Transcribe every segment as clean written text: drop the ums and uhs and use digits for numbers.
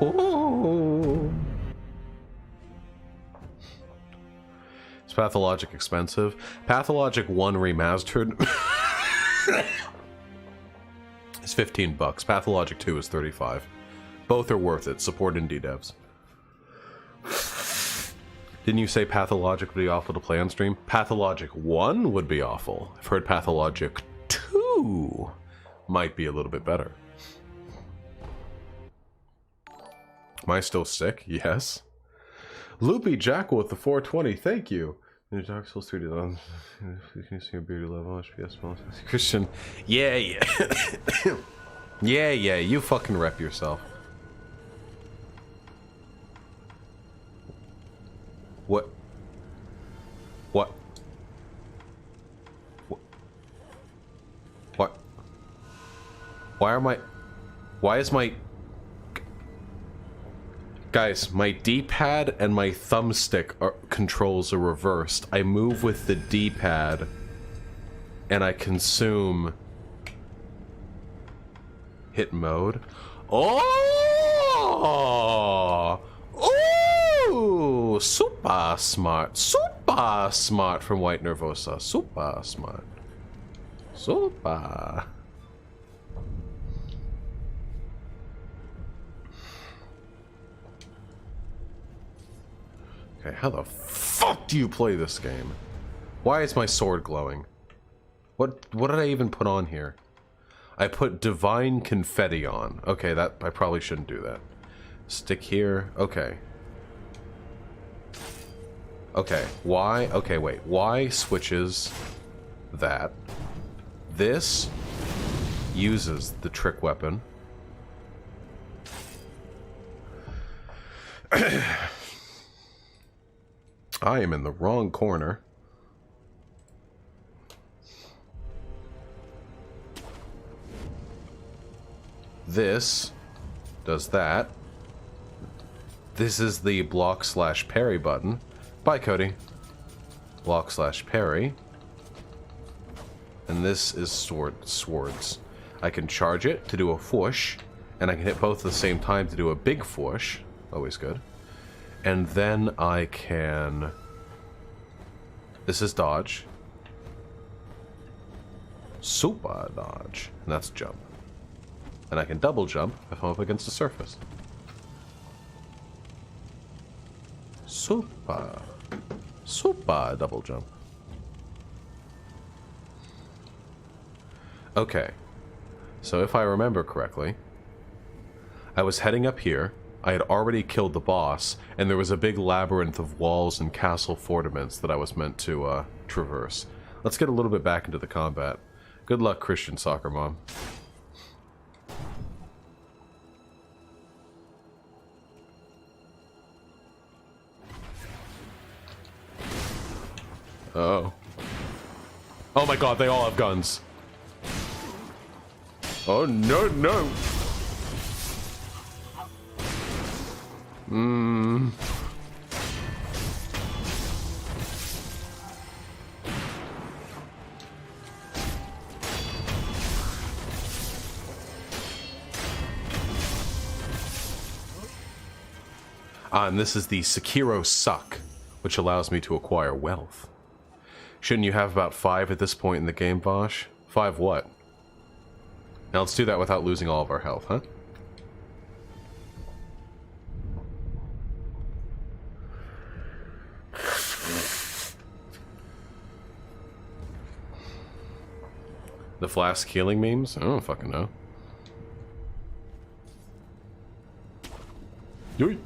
Ooh. Is Pathologic expensive? Pathologic 1 remastered is 15 bucks. Pathologic 2 is 35. Both are worth it. Support indie devs. Didn't you say Pathologic would be awful to play on stream? Pathologic 1 would be awful. I've heard Pathologic 2 might be a little bit better. Am I still sick? Yes. Loopy Jackal with the 420, thank you. Dark Souls 3 done. You can see a beauty level. HPS Christian. Yeah. Yeah, you fucking rep yourself. What? What? What? Why is my... Guys, my D-pad and my thumbstick controls are reversed. I move with the D-pad, and I consume... Hit mode. Oh! Ooh! Super smart. Super smart from White Nervosa. Super smart. Super. Okay, how the fuck do you play this game? Why is my sword glowing? What did I even put on here? I put Divine Confetti on. Okay, that I probably shouldn't do that. Stick here. Okay. Okay, Y. Okay, wait. Y switches that. This uses the trick weapon. I am in the wrong corner. This does that. This is the block/parry button. Bye, Cody. Block/parry. And this is swords. I can charge it to do a whoosh, and I can hit both at the same time to do a big whoosh. Always good. And then I can... This is dodge. Super dodge. And that's jump. And I can double jump if I'm up against a surface. Super double jump. Okay. So if I remember correctly, I was heading up here. I had already killed the boss, and there was a big labyrinth of walls and castle fortiments that I was meant to traverse. Let's get a little bit back into the combat. Good luck, Christian Soccer Mom. Oh. Oh my god, they all have guns. Oh no, no! And this is the Sekiro Suck, which allows me to acquire wealth. Shouldn't you have about 5 at this point in the game, Vaush? 5 what? Now let's do that without losing all of our health, huh? The flask healing memes? I don't fucking know. Yoy!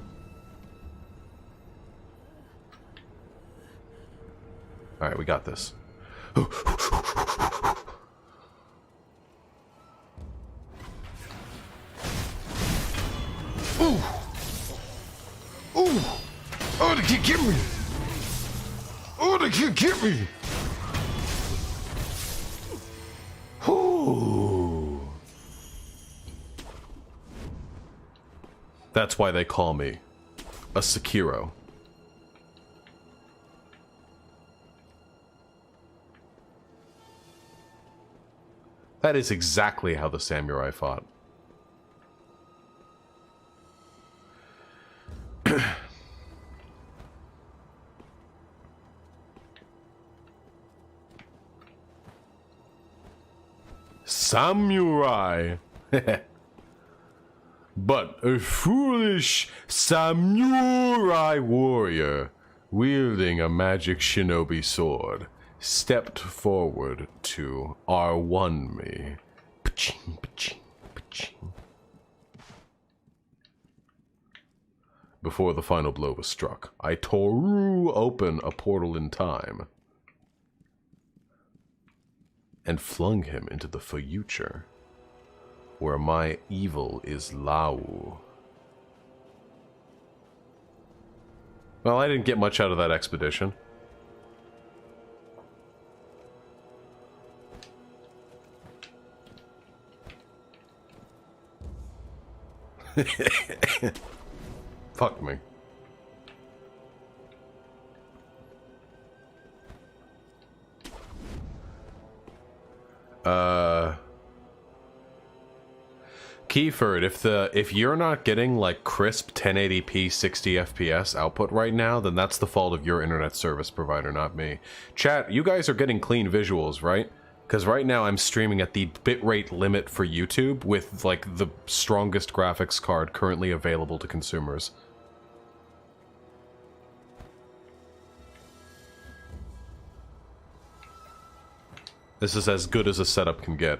Alright, we got this. Ooh! Ooh! Oh, they can't get me! Oh, they can't get me! Ooh! That's why they call me a Sekiro. That is exactly how the samurai fought. Samurai! But a foolish samurai warrior, wielding a magic shinobi sword, stepped forward to R1 me. Paching, paching, paching. Before the final blow was struck, I tore open a portal in time and flung him into the future, where my evil is Lao. Well, I didn't get much out of that expedition. Fuck me. Keyford, if you're not getting like crisp 1080p 60 FPS output right now, then that's the fault of your internet service provider, not me. Chat, you guys are getting clean visuals, right? Because right now I'm streaming at the bitrate limit for YouTube with like the strongest graphics card currently available to consumers. This is as good as a setup can get.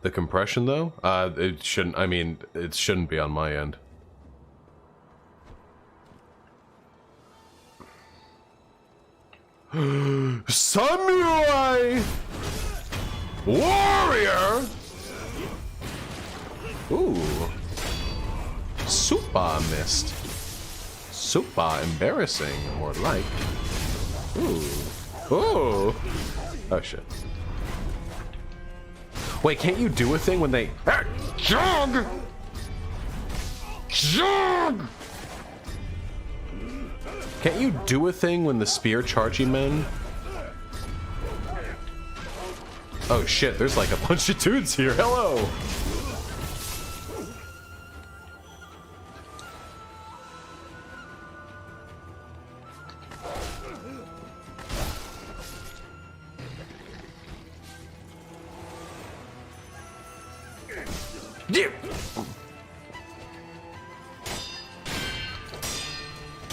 The compression, though? It shouldn't, I mean, it shouldn't be on my end. Samurai! Warrior! Ooh. Super missed. Super embarrassing, more like. Ooh. Ooh. Oh, shit. Wait, can't you do a thing when they... Jog! Jog! Can't you do a thing when the spear charging men... Oh shit, there's like a bunch of dudes here, hello!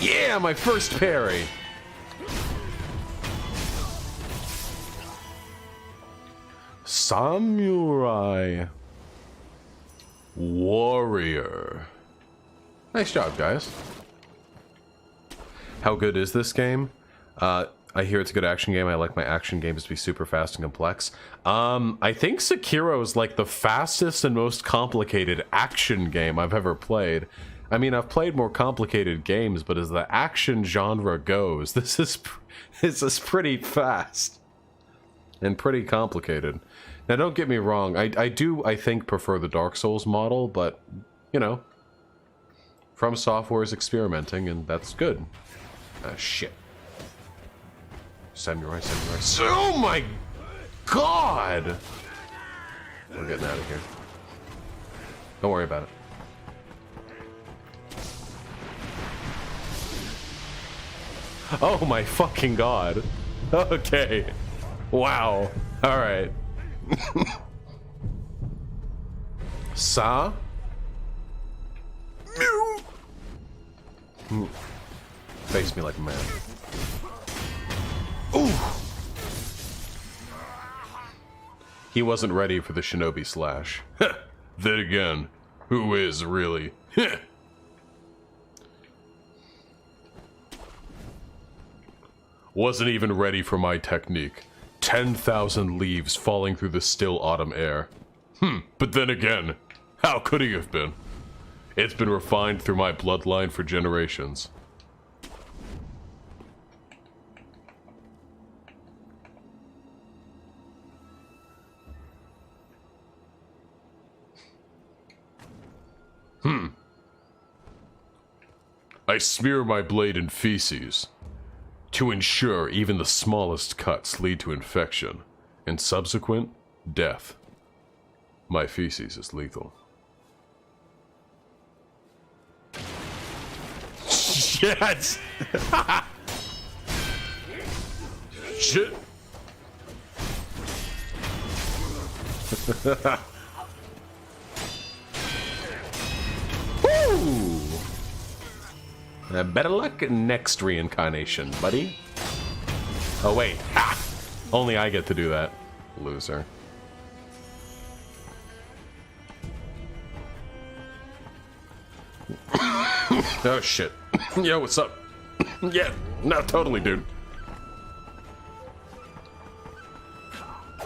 Yeah, my first parry. Samurai warrior. Nice job, guys. How good is this game? I hear it's a good action game. I like my action games to be super fast and complex. I think Sekiro is like the fastest and most complicated action game I've ever played. I mean, I've played more complicated games, but as the action genre goes, this is pretty fast and pretty complicated. Now, don't get me wrong. I do, I think, prefer the Dark Souls model, but, you know, From Software is experimenting, and that's good. Ah, shit. Samurai. Oh my god! We're getting out of here. Don't worry about it. Oh my fucking god. Okay. Wow. Alright. Sa? Mew. Face me like a man. Ooh! He wasn't ready for the shinobi slash. Then again, who is really? Wasn't even ready for my technique. 10,000 leaves falling through the still autumn air. But then again, how could he have been? It's been refined through my bloodline for generations. I smear my blade in feces to ensure even the smallest cuts lead to infection and subsequent death. My feces is lethal. Shit! Shit! Woo! Better luck next reincarnation, buddy. Oh wait, ha! Only I get to do that. Loser. Oh shit. Yo, what's up? Yeah, no, totally, dude.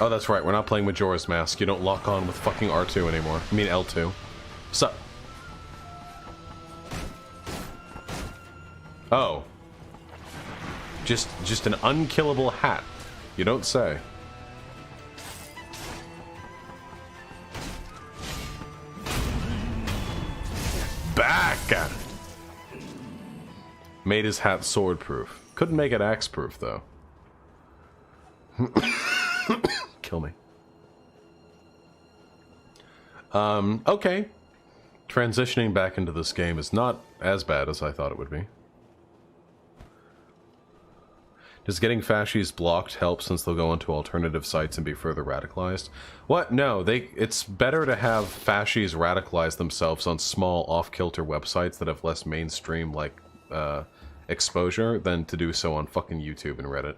Oh, that's right, we're not playing Majora's Mask. You don't lock on with fucking R2 anymore. I mean L2. What's up? Oh. Just an unkillable hat. You don't say. Back! Made his hat sword-proof. Couldn't make it axe-proof, though. Kill me. Okay. Transitioning back into this game is not as bad as I thought it would be. Does getting fascies blocked help since they'll go onto alternative sites and be further radicalized? What? No, it's better to have fascies radicalize themselves on small off-kilter websites that have less mainstream, like, exposure than to do so on fucking YouTube and Reddit.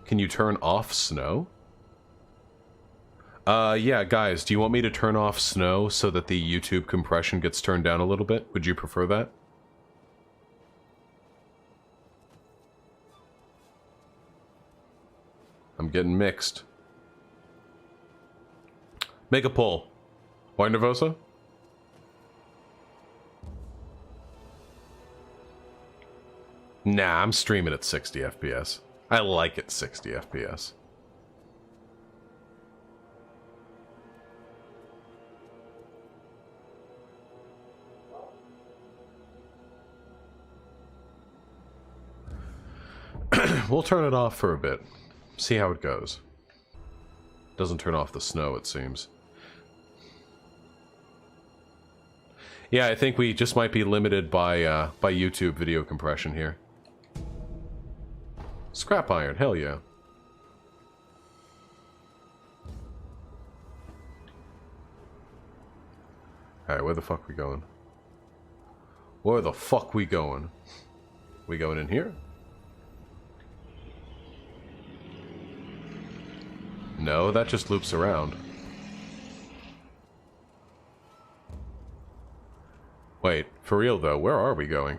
Can you turn off snow? Yeah, guys, do you want me to turn off snow so that the YouTube compression gets turned down a little bit? Would you prefer that? I'm getting mixed. Make a poll. Why Nervosa? Nah, I'm streaming at 60 FPS. I like it 60 FPS. We'll turn it off for a bit. See how it goes. Doesn't turn off the snow, it seems. Yeah, I think we just might be limited by YouTube video compression here. Scrap iron, hell yeah. Alright, where the fuck we going? Where the fuck we going? We going in here? No, that just loops around. Wait, for real though, where are we going?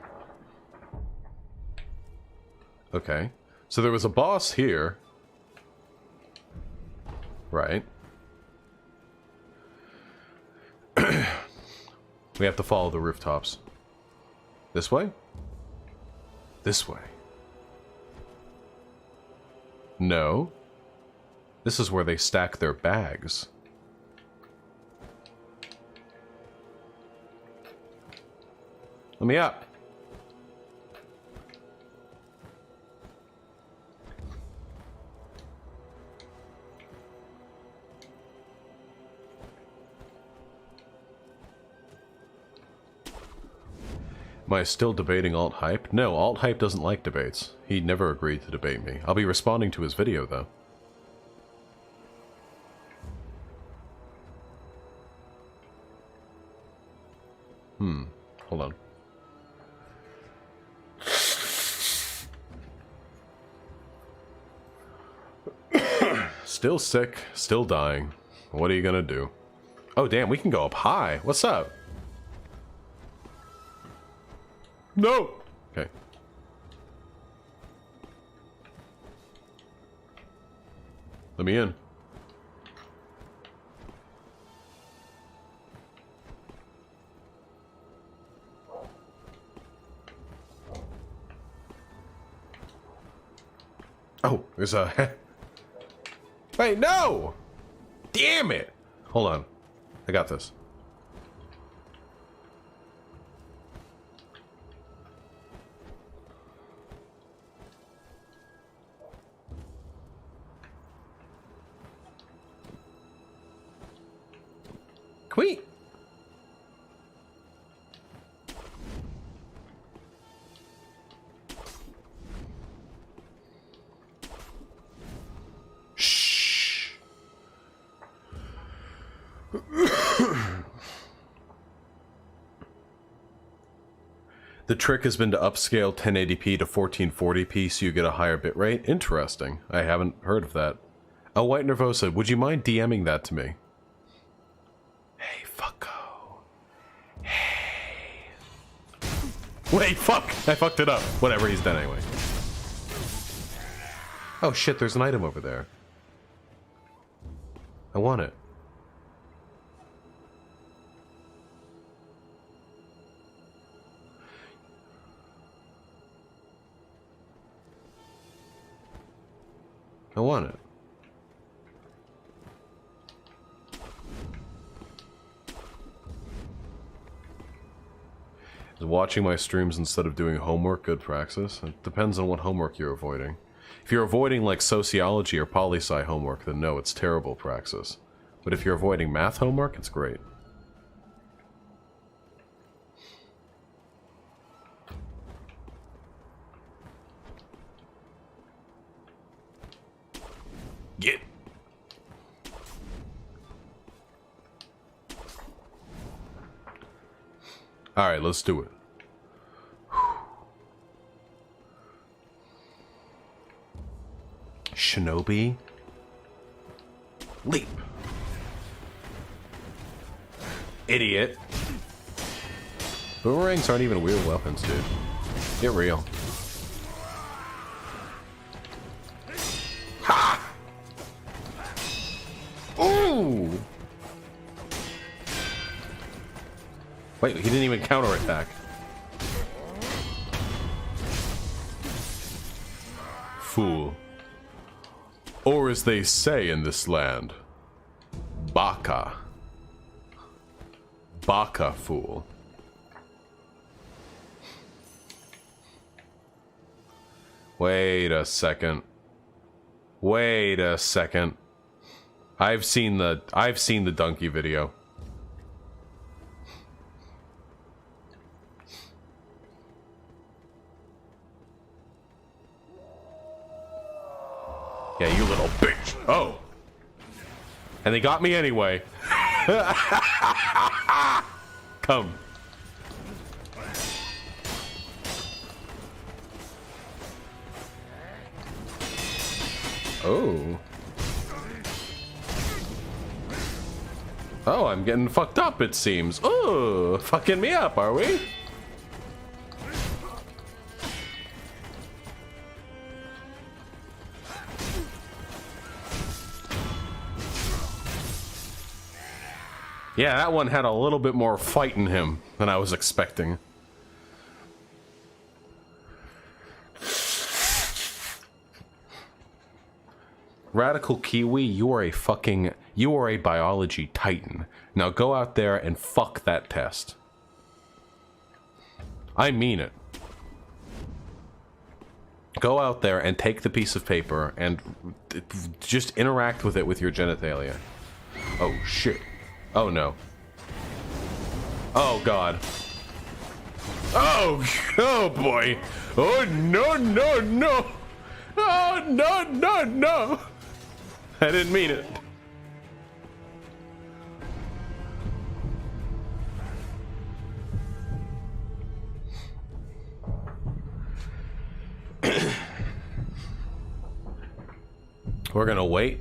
Okay. So there was a boss here. Right. We have to follow the rooftops. This way? This way. No. This is where they stack their bags. Let me up. Am I still debating alt-hype? No, alt-hype doesn't like debates. He never agreed to debate me. I'll be responding to his video, though. Hold on. Still sick, still dying. What are you gonna do? Oh damn, we can go up high. What's up? No! Okay. Let me in. Oh, there's a... Wait, no! Damn it! Hold on. I got this. Can we... The trick has been to upscale 1080p to 1440p so you get a higher bitrate. Interesting. I haven't heard of that. Oh, White Nervosa, would you mind DMing that to me? Hey, fucko. Hey. Wait, fuck! I fucked it up. Whatever, he's dead anyway. Oh shit, there's an item over there. I want it. I want it. Is watching my streams instead of doing homework good praxis? It depends on what homework you're avoiding. If you're avoiding like sociology or poli-sci homework, then no, it's terrible praxis. But if you're avoiding math homework, it's great. Get. All right, let's do it. Shinobi. Leap. Idiot. Boomerangs aren't even weird weapons, dude. Get real. Ha! Ooh! Wait, he didn't even counterattack. Fool. Or as they say in this land, Baka. Baka, fool. Wait a second. Wait a second. I've seen the donkey video. Yeah, you little bitch. Oh. And they got me anyway. Come. Oh. Oh, I'm getting fucked up, it seems. Oh, fucking me up, are we? Yeah, that one had a little bit more fight in him than I was expecting. Radical Kiwi, you are a biology titan. Now go out there and fuck that test. I mean it. Go out there and take the piece of paper and just interact with it with your genitalia. Oh shit. Oh no. Oh god. Oh boy. Oh no no no. Oh no no no. I didn't mean it. We're gonna wait.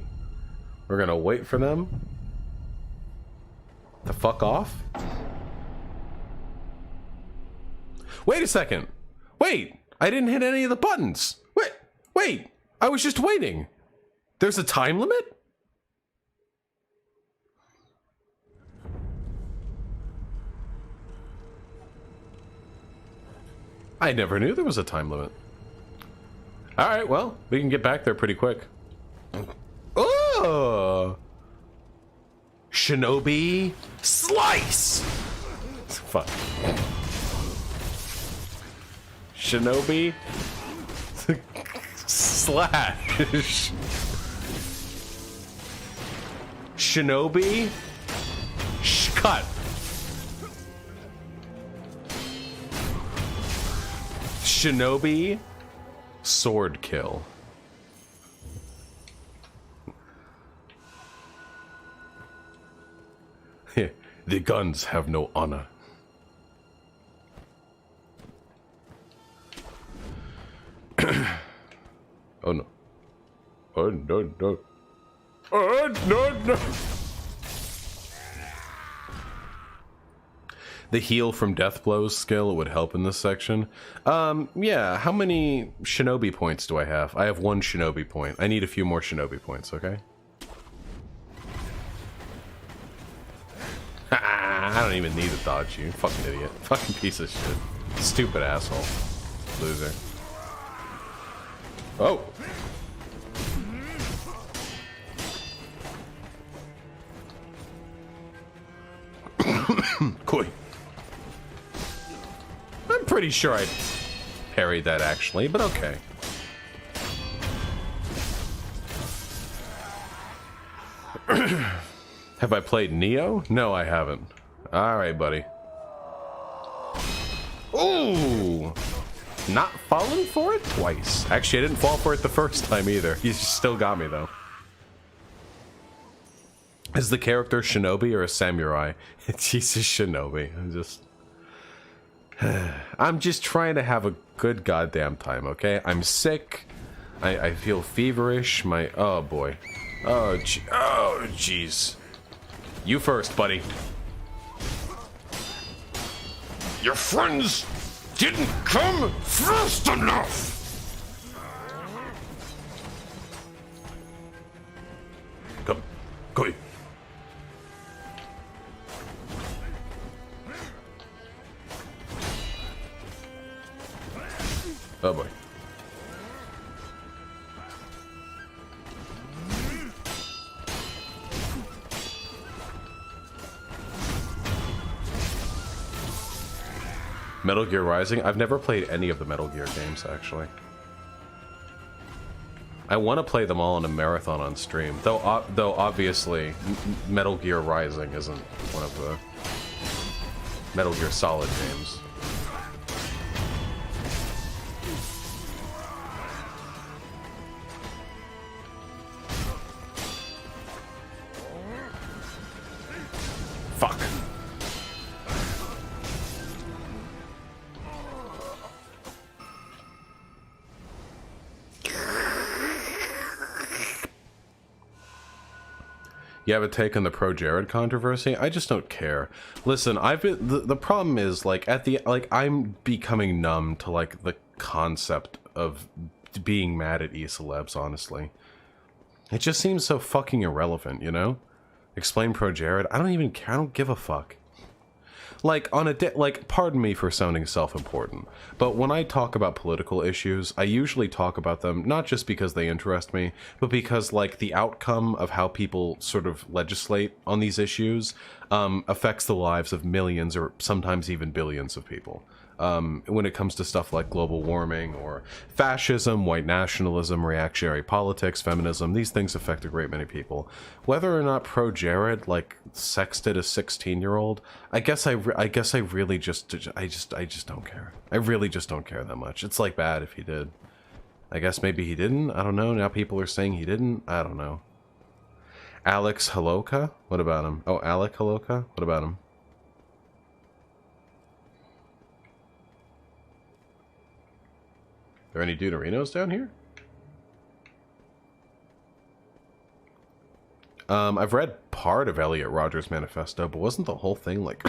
We're gonna wait for them to fuck off. Wait a second. Wait, I didn't hit any of the buttons. Wait, I was just waiting. There's a time limit? I never knew there was a time limit. Alright, well, we can get back there pretty quick. Oh! Shinobi slice! Fuck. Shinobi slash. Shinobi cut. Shinobi sword kill. The guns have no honor. Oh no. Oh no no. Oh no no. The heal from death blows skill would help in this section. Yeah, how many shinobi points do I have? I have 1 shinobi point. I need a few more shinobi points, okay? I don't even need to dodge you. Fucking idiot. Fucking piece of shit. Stupid asshole. Loser. Oh! Koi. I'm pretty sure I parried that actually, but okay. Have I played Neo? No, I haven't. Alright, buddy. Ooh! Not falling for it twice. Actually, I didn't fall for it the first time either. He still got me, though. Is the character shinobi or a samurai? He's a shinobi. I'm just trying to have a good goddamn time, okay? I'm sick. I feel feverish. Oh boy. Oh jeez. You first, buddy. Your friends didn't come fast enough. Come, go. Oh boy. Metal Gear Rising? I've never played any of the Metal Gear games, actually. I want to play them all in a marathon on stream, though obviously Metal Gear Rising isn't one of the Metal Gear Solid games. Fuck. You have a take on the pro Jared controversy? I just don't care. Listen, I've been the problem is like I'm becoming numb to like the concept of being mad at e-celebs, honestly. It just seems so fucking irrelevant, you know? Explain pro Jared? I don't even care. I don't give a fuck. Like, on a like, pardon me for sounding self-important, but when I talk about political issues, I usually talk about them not just because they interest me, but because, like, the outcome of how people sort of legislate on these issues affects the lives of millions or sometimes even billions of people. When it comes to stuff like global warming or fascism, white nationalism, reactionary politics, feminism, these things affect a great many people. Whether or not pro Jared like sexted a 16-year-old, I guess I really just don't care. I really just don't care that much. It's like bad if he did. I guess maybe he didn't. I don't know. Now people are saying he didn't. I don't know. Alex Haloka? What about him? Oh, Alec Haloka? What about him? Are there any Deuterinos down here? I've read part of Elliot Rodgers' manifesto, but wasn't the whole thing like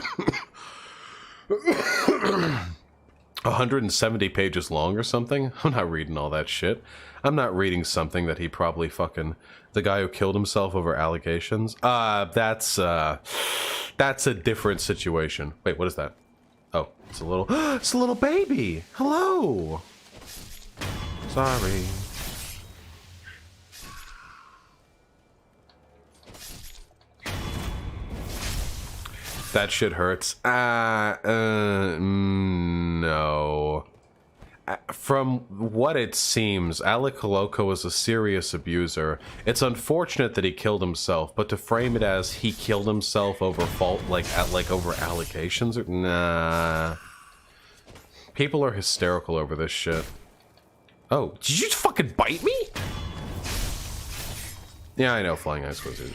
170 pages long or something? I'm not reading all that shit. I'm not reading something that he probably fucking... The guy who killed himself over allegations? That's a different situation. Wait, what is that? Oh, it's a little... It's a little baby! Hello! Sorry. That shit hurts. No. From what it seems, Alec Haloka was a serious abuser. It's unfortunate that he killed himself, but to frame it as he killed himself over fault, over allegations, nah. People are hysterical over this shit. Oh, did you fucking bite me? Yeah, I know, flying ice wizards.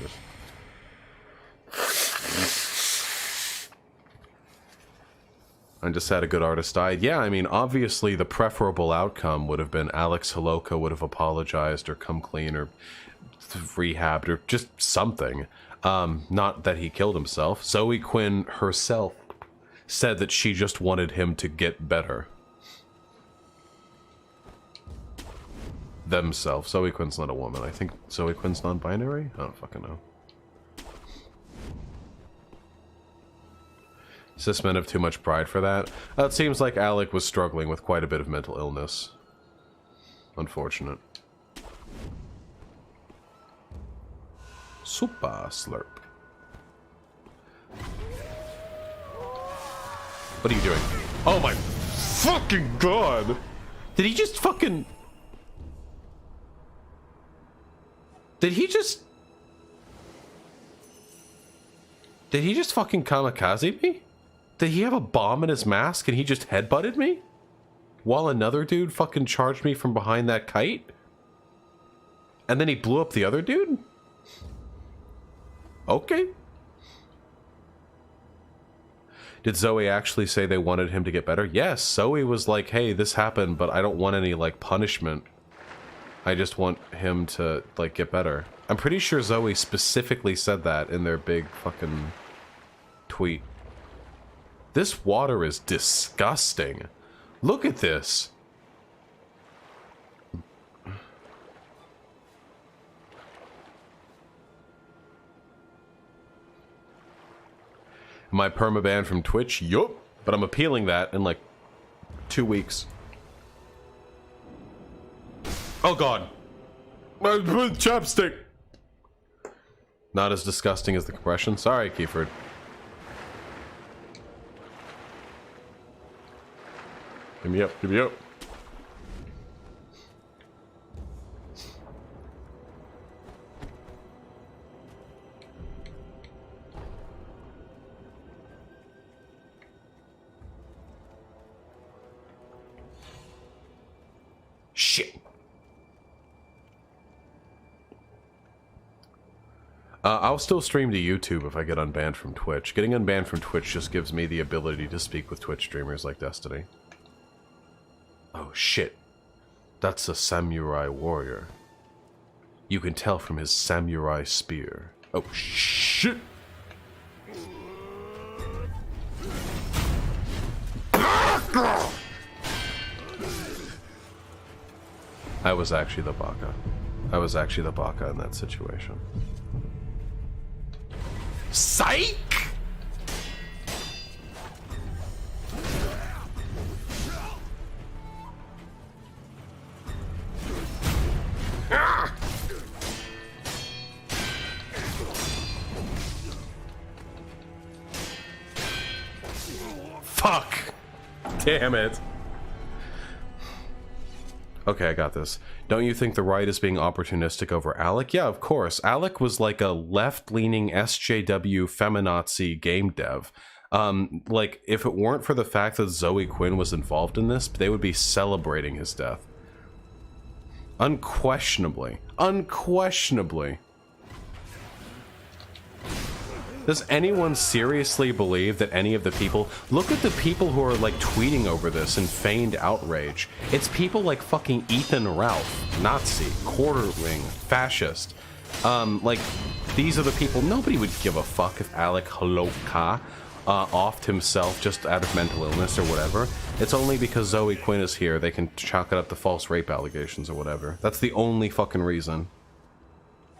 I'm just sad a good artist died. Yeah, I mean, obviously the preferable outcome would have been Alex Holoka would have apologized or come clean or rehabbed or just something. Not that he killed himself. Zoe Quinn herself said that she just wanted him to get better. Themselves. Zoe Quinn's not a woman. I think Zoe Quinn's non-binary? I don't fucking know. Cis men have too much pride for that. It seems like Alec was struggling with quite a bit of mental illness. Unfortunate. Super slurp. What are you doing? Oh my fucking god! Did he just fucking... Did he just fucking kamikaze me? Did he have a bomb in his mask and he just headbutted me? While another dude fucking charged me from behind that kite? And then he blew up the other dude? Okay. Did Zoe actually say they wanted him to get better? Yes, Zoe was like, hey, this happened, but I don't want any, like, punishment. I just want him to, like, get better. I'm pretty sure Zoe specifically said that in their big fucking tweet. This water is disgusting. Look at this. Am I permabanned from Twitch? Yup. But I'm appealing that in like 2 weeks. Oh god. Chapstick. Not as disgusting as the compression. Sorry, Kiefer. Give me up, give me up. Shit. I'll still stream to YouTube if I get unbanned from Twitch. Getting unbanned from Twitch just gives me the ability to speak with Twitch streamers like Destiny. Oh shit. That's a samurai warrior. You can tell from his samurai spear. Oh shit! I was actually the baka. I was actually the baka in that situation. Psych! Fuck! Damn it. Okay, I got this. Don't you think the right is being opportunistic over Alec? Yeah, of course. Alec was like a left-leaning SJW feminazi game dev. Like, if it weren't for the fact that Zoe Quinn was involved in this, they would be celebrating his death. Unquestionably. Unquestionably. Does anyone seriously believe that any of the people... Look at the people who are, like, tweeting over this in feigned outrage. It's people like fucking Ethan Ralph, Nazi, quarterling, fascist. Like, these are the people... Nobody would give a fuck if Alec Holoka offed himself just out of mental illness or whatever. It's only because Zoe Quinn is here they can chalk it up to false rape allegations or whatever. That's the only fucking reason.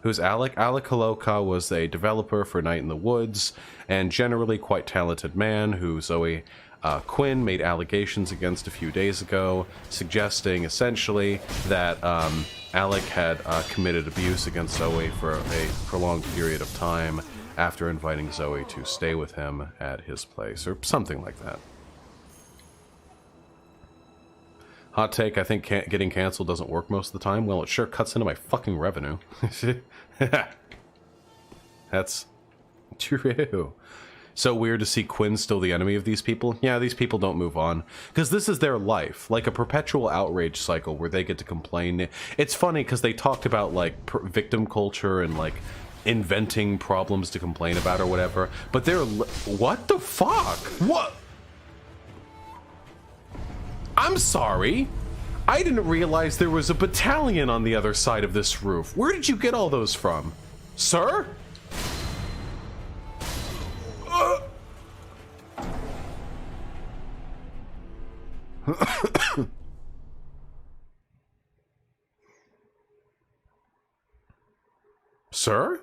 Who's Alec? Alec Holoka was a developer for Night in the Woods, and generally quite talented man who Zoe Quinn made allegations against a few days ago, suggesting essentially that Alec had committed abuse against Zoe for a prolonged period of time after inviting Zoe to stay with him at his place, or something like that. Hot take, I think getting canceled doesn't work most of the time. Well, it sure cuts into my fucking revenue. That's true. So weird to see Quinn still the enemy of these people. Yeah, these people don't move on. Because this is their life. Like a perpetual outrage cycle where they get to complain. It's funny because they talked about, like, victim culture and, like, inventing problems to complain about or whatever. But they're... What the fuck? What? I'm sorry. I didn't realize there was a battalion on the other side of this roof. Where did you get all those from? Sir? Sir?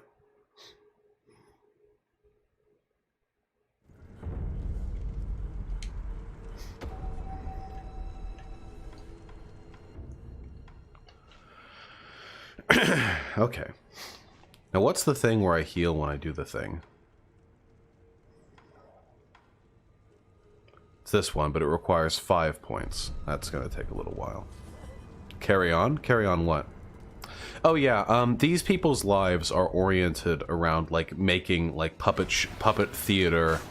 Okay. Now what's the thing where I heal when I do the thing? It's this one, but it requires 5 points. That's going to take a little while. Carry on? Carry on what? Oh yeah, these people's lives are oriented around, like, making, like, puppet theater,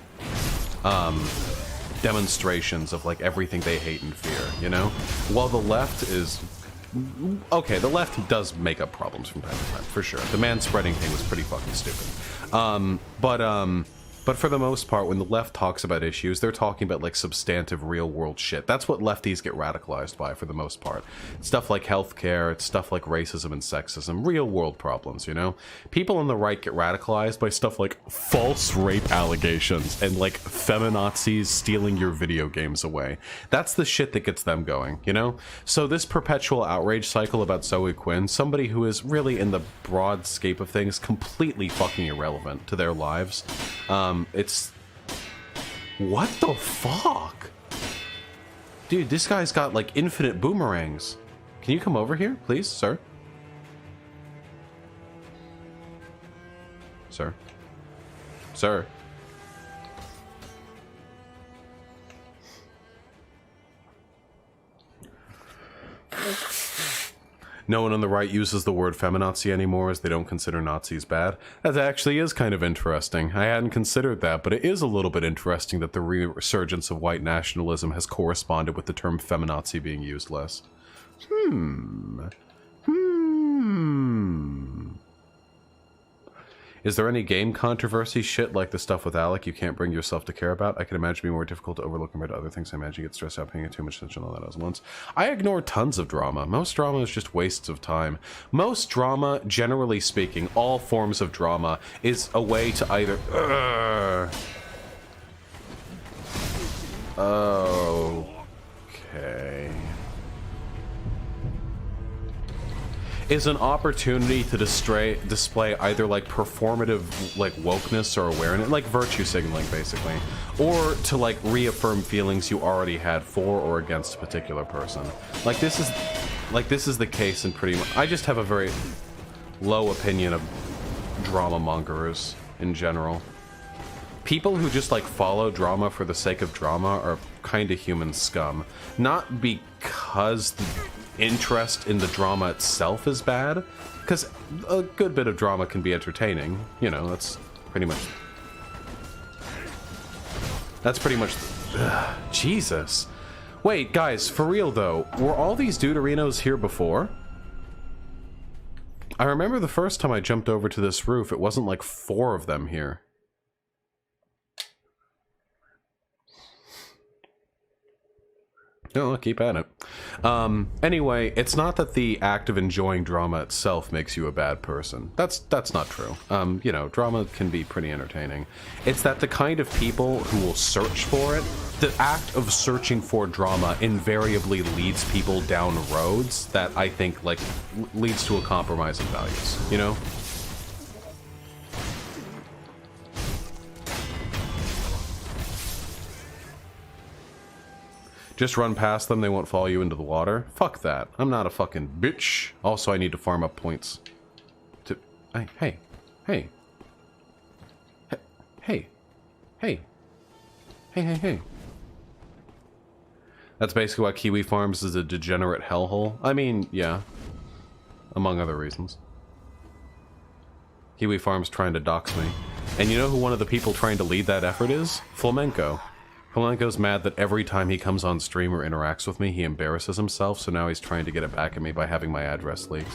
demonstrations of, like, everything they hate and fear, you know? While the left is... Okay, the left does make up problems from time to time, for sure. The man-spreading thing was pretty fucking stupid. But for the most part, when the left talks about issues, they're talking about, like, substantive real-world shit. That's what lefties get radicalized by, for the most part. Stuff like healthcare, it's stuff like racism and sexism, real-world problems, you know? People on the right get radicalized by stuff like false rape allegations and, like, feminazis stealing your video games away. That's the shit that gets them going, you know? So this perpetual outrage cycle about Zoe Quinn, somebody who is really, in the broad scape of things, completely fucking irrelevant to their lives, it's... What the fuck? Dude, this guy's got, like, infinite boomerangs. Can you come over here, please, sir? Sir? Sir? No one on the right uses the word feminazi anymore as they don't consider Nazis bad. That actually is kind of interesting. I hadn't considered that, but it is a little bit interesting that the resurgence of white nationalism has corresponded with the term feminazi being used less. Is there any game controversy shit like the stuff with Alec you can't bring yourself to care about? I can imagine it being more difficult to overlook compared to other things. I imagine you get stressed out paying too much attention to all that at once. I ignore tons of drama. Most drama is just wastes of time. Most drama, generally speaking, all forms of drama, is a way to either... Okay... is an opportunity to display either, like, performative, like, wokeness or awareness, like virtue signaling, basically, or to, like, reaffirm feelings you already had for or against a particular person. Like, this is the case in pretty much... I just have a very low opinion of drama mongers in general. People who just, like, follow drama for the sake of drama are kind of human scum. Not because the interest in the drama itself is bad, because a good bit of drama can be entertaining. You know, that's pretty much... Ugh, Jesus. Wait, guys, for real though, were all these Deuterinos here before? I remember the first time I jumped over to this roof, it wasn't like 4 of them here. No, I'll keep at it. Anyway, it's not that the act of enjoying drama itself makes you a bad person. That's not true. You know, drama can be pretty entertaining. It's that the kind of people who will search for it, the act of searching for drama invariably leads people down roads that I think, like, leads to a compromise of values, you know? Just run past them, they won't follow you into the water. Fuck that. I'm not a fucking bitch. Also, I need to farm up points. Hey. That's basically why Kiwi Farms is a degenerate hellhole. I mean, yeah. Among other reasons. Kiwi Farms trying to dox me. And you know who one of the people trying to lead that effort is? Flamenco. Flamenco's mad that every time he comes on stream or interacts with me, he embarrasses himself, so now he's trying to get it back at me by having my address leaked.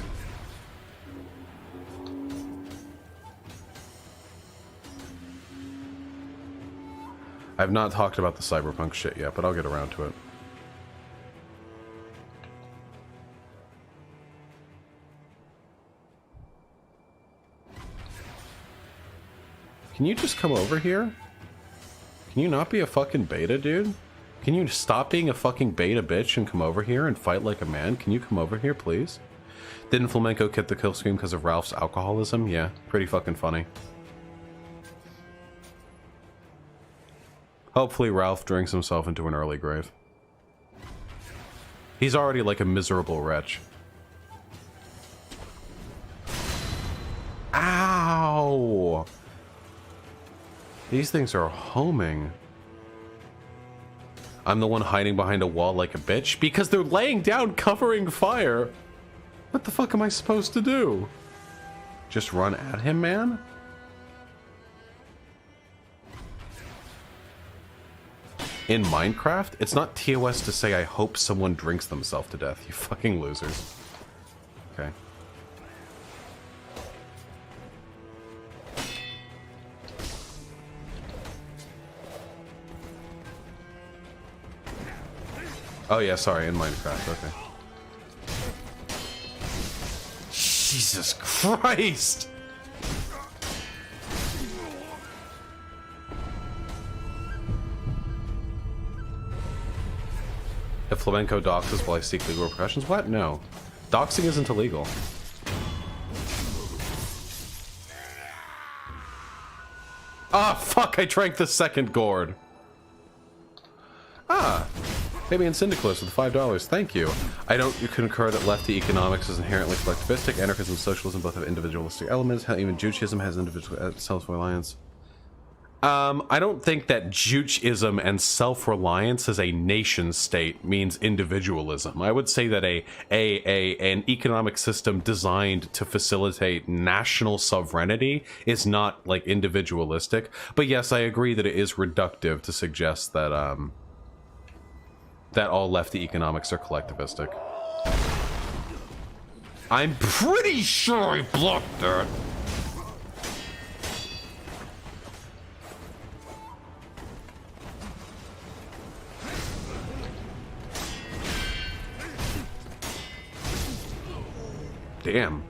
I've not talked about the cyberpunk shit yet, but I'll get around to it. Can you just come over here? Can you not be a fucking beta, dude? Can you stop being a fucking beta bitch and come over here and fight like a man? Can you come over here, please? Didn't Flamenco get the kill screen because of Ralph's alcoholism? Yeah, pretty fucking funny. Hopefully Ralph drinks himself into an early grave. He's already like a miserable wretch. Ow! These things are homing. I'm the one hiding behind a wall like a bitch because they're laying down covering fire. What the fuck am I supposed to do? Just run at him, man? In Minecraft, it's not TOS to say I hope someone drinks themselves to death, you fucking losers. Okay. Oh yeah, sorry, in Minecraft, okay. Jesus Christ! If Flamenco doxes while I seek legal repercussions? What? No. Doxing isn't illegal. Ah, fuck, I drank the second gourd. Ah. Fabian Syndicalist with $5. Thank you. I don't concur that lefty economics is inherently collectivistic. Anarchism and socialism both have individualistic elements. Even Judaism has individual self-reliance. I don't think that Judaism and self-reliance as a nation state means individualism. I would say that an economic system designed to facilitate national sovereignty is not like individualistic. But yes, I agree that it is reductive to suggest that that all lefty economics are collectivistic. I'm pretty sure I blocked that. Damn.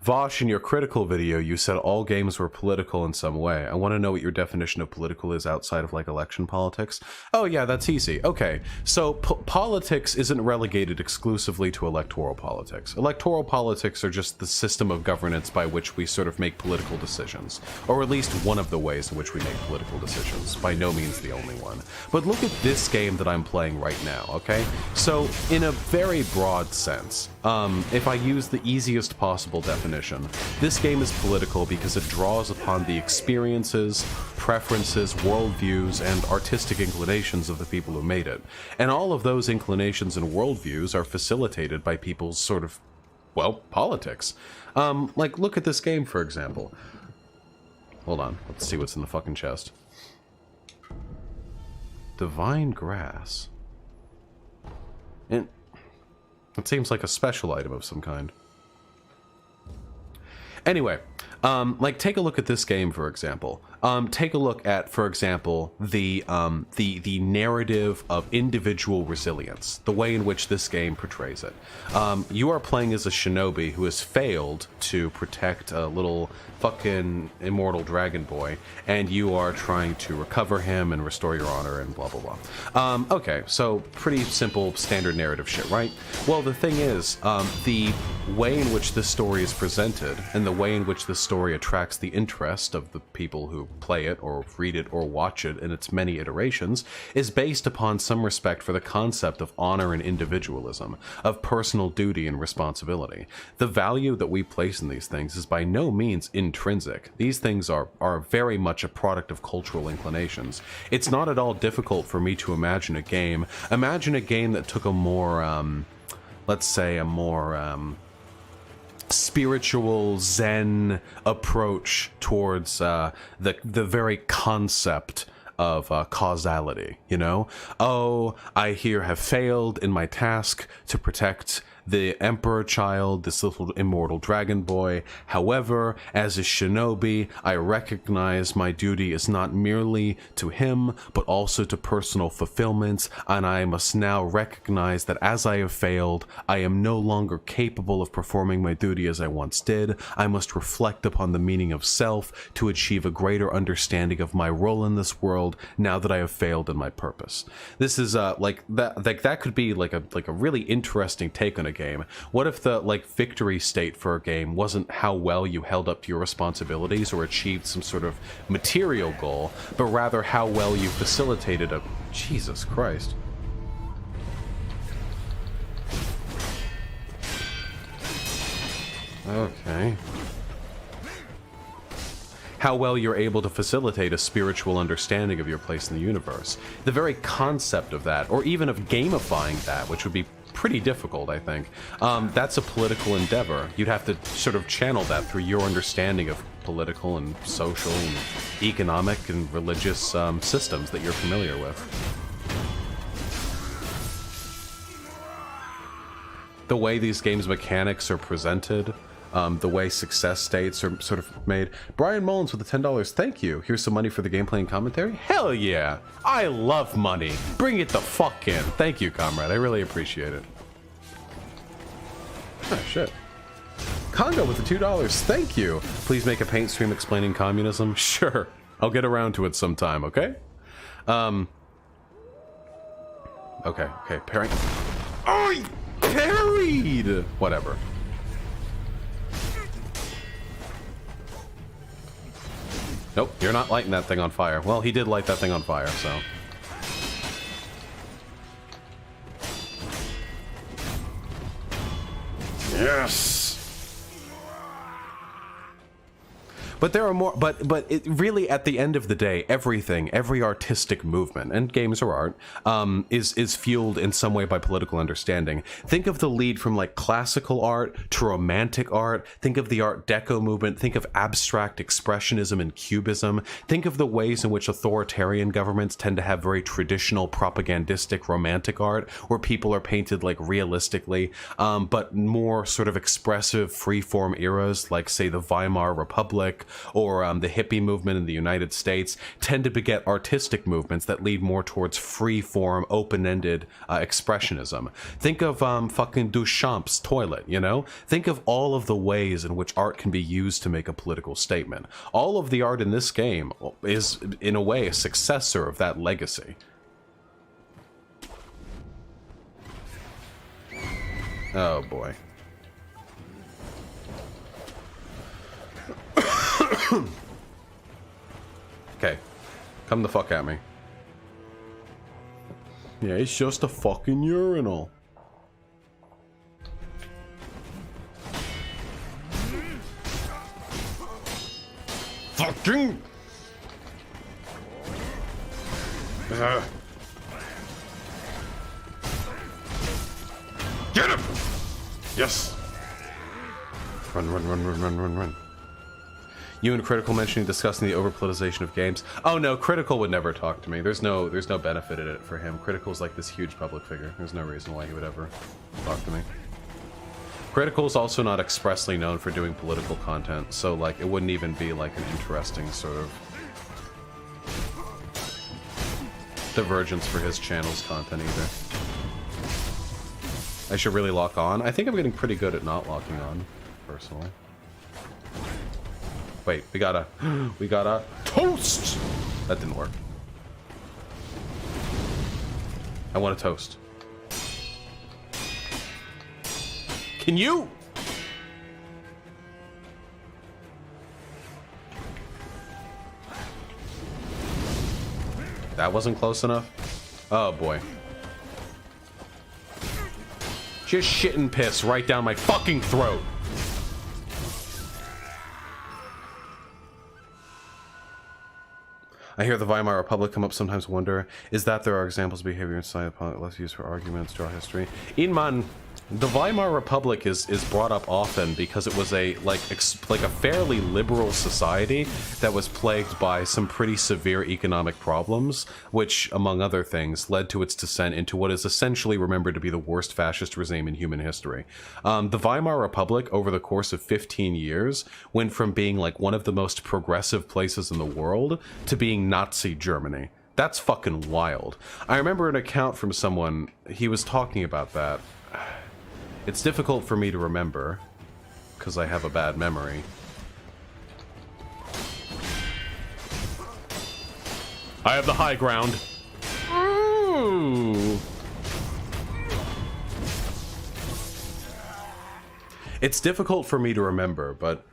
Vaush, in your critical video, you said all games were political in some way. I want to know what your definition of political is outside of, like, election politics. Oh, yeah, that's easy. Okay, so politics isn't relegated exclusively to electoral politics. Electoral politics are just the system of governance by which we sort of make political decisions. Or at least one of the ways in which we make political decisions. By no means the only one. But look at this game that I'm playing right now, okay? So, in a very broad sense, if I use the easiest possible definition, this game is political because it draws upon the experiences, preferences, worldviews, and artistic inclinations of the people who made it. And all of those inclinations and worldviews are facilitated by people's sort of, well, politics. Like, look at this game, for example. Hold on, let's see what's in the fucking chest. Divine Grass. And it seems like a special item of some kind. Anyway, like, take a look at this game, for example. Take a look at, for example, the narrative of individual resilience, the way in which this game portrays it. You are playing as a shinobi who has failed to protect a little fucking immortal dragon boy, and you are trying to recover him and restore your honor and blah, blah, blah. Okay, so pretty simple, standard narrative shit, right? Well, the thing is, the way in which this story is presented, and the way in which this story attracts the interest of the people who play it or read it or watch it in its many iterations, is based upon some respect for the concept of honor and individualism, of personal duty and responsibility. The value that we place in these things is by no means intrinsic. These things are very much a product of cultural inclinations. It's not at all difficult for me to imagine a game. Imagine a game that took a more, let's say a more, spiritual Zen approach towards the very concept of causality, you know? Oh, I here have failed in my task to protect the Emperor Child, this little immortal dragon boy. However, as a shinobi, I recognize my duty is not merely to him, but also to personal fulfillment, and I must now recognize that as I have failed, I am no longer capable of performing my duty as I once did. I must reflect upon the meaning of self to achieve a greater understanding of my role in this world now that I have failed in my purpose. This is like that could be like a really interesting take on a game. What if the victory state for a game wasn't how well you held up to your responsibilities or achieved some sort of material goal, but rather how well you facilitated a... Jesus Christ. Okay. How well you're able to facilitate a spiritual understanding of your place in the universe. The very concept of that, or even of gamifying that, which would be pretty difficult, I think, that's a political endeavor. You'd have to sort of channel that through your understanding of political and social and economic and religious systems that you're familiar with. The way these games' mechanics are presented, the way success states are sort of made. Brian Mullins with the $10. Thank you. Here's some money for the gameplay and commentary. Hell yeah. I love money. Bring it the fuck in. Thank you, comrade. I really appreciate it. Oh, shit. Congo with the $2. Thank you. Please make a paint stream explaining communism. Sure. I'll get around to it sometime, okay? Okay. Parrying. Oh, he parried! Whatever. Nope, you're not lighting that thing on fire. Well, he did light that thing on fire, so... Yes! But there are more, but it really, at the end of the day, every artistic movement, and games are art, is fueled in some way by political understanding. Think of the lead from like classical art to romantic art. Think of the Art Deco movement. Think of abstract expressionism and cubism. Think of the ways in which authoritarian governments tend to have very traditional propagandistic romantic art, where people are painted like realistically, but more sort of expressive freeform eras, like say the Weimar Republic, or the hippie movement in the United States, tend to beget artistic movements that lead more towards free-form, open-ended expressionism. Think of fucking Duchamp's toilet, you know? Think of all of the ways in which art can be used to make a political statement. All of the art in this game is, in a way, a successor of that legacy. Oh boy. Okay, come the fuck at me. Yeah, it's just a fucking urinal. Fucking! Get him! Yes! Run. You and Critical mentioning discussing the over-politicization of games. Oh no, Critical would never talk to me. There's no benefit in it for him. Critical's like this huge public figure. There's no reason why he would ever talk to me. Critical's also not expressly known for doing political content, so like it wouldn't even be like an interesting sort of divergence for his channel's content either. I should really lock on. I think I'm getting pretty good at not locking on, personally. Wait, we gotta toast! That didn't work. I want a toast. Can you? That wasn't close enough? Oh boy. Just shit and piss right down my fucking throat. I hear the Weimar Republic come up, sometimes wonder, is that there are examples of behavior inside upon less used for arguments, draw history? Inman, The Weimar Republic is brought up often because it was a like a fairly liberal society that was plagued by some pretty severe economic problems, which, among other things, led to its descent into what is essentially remembered to be the worst fascist regime in human history. The Weimar Republic, over the course of 15 years, went from being like one of the most progressive places in the world to being Nazi Germany. That's fucking wild. I remember an account from someone, he was talking about that. It's difficult for me to remember, because I have a bad memory. I have the high ground. Ooh. It's difficult for me to remember, but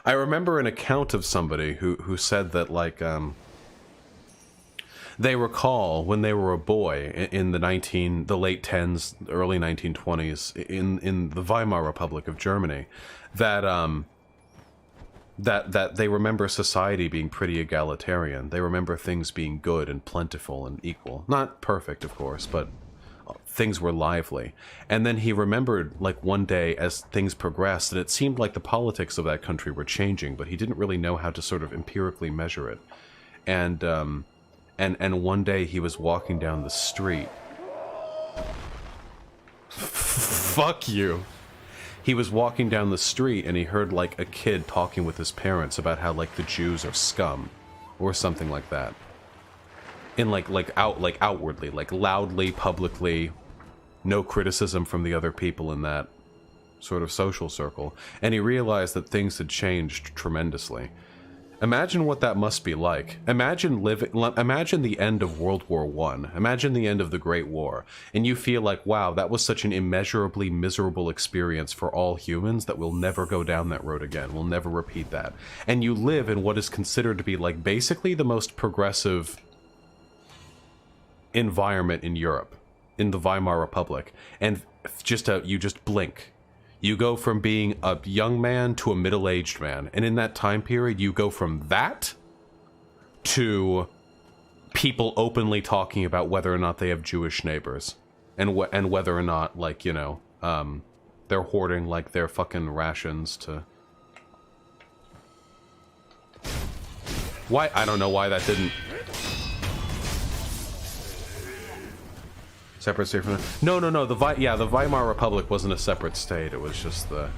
I remember an account of somebody who said that, like, they recall when they were a boy in the late 10s, early 1920s in the Weimar Republic of Germany, that that they remember society being pretty egalitarian. They remember things being good and plentiful and equal. Not perfect, of course, but things were lively. And then he remembered, like, one day as things progressed, that it seemed like the politics of that country were changing, but he didn't really know how to sort of empirically measure it. And one day he was walking down the street. Fuck you. He was walking down the street and he heard, like, a kid talking with his parents about how, like, the Jews are scum or something like that. In outwardly, like loudly, publicly, no criticism from the other people in that sort of social circle. And he realized that things had changed tremendously. Imagine what that must be like. Imagine the end of World War I. Imagine the end of the Great War. And you feel like, wow, that was such an immeasurably miserable experience for all humans that we'll never go down that road again. We'll never repeat that. And you live in what is considered to be, like, basically the most progressive environment in Europe, in the Weimar Republic. And you just blink. You go from being a young man to a middle-aged man. And in that time period, you go from that to people openly talking about whether or not they have Jewish neighbors. And whether or not, like, you know, they're hoarding, like, their fucking rations to... Why? I don't know why that didn't... Separate state from the... No. The Weimar Republic wasn't a separate state. It was just the...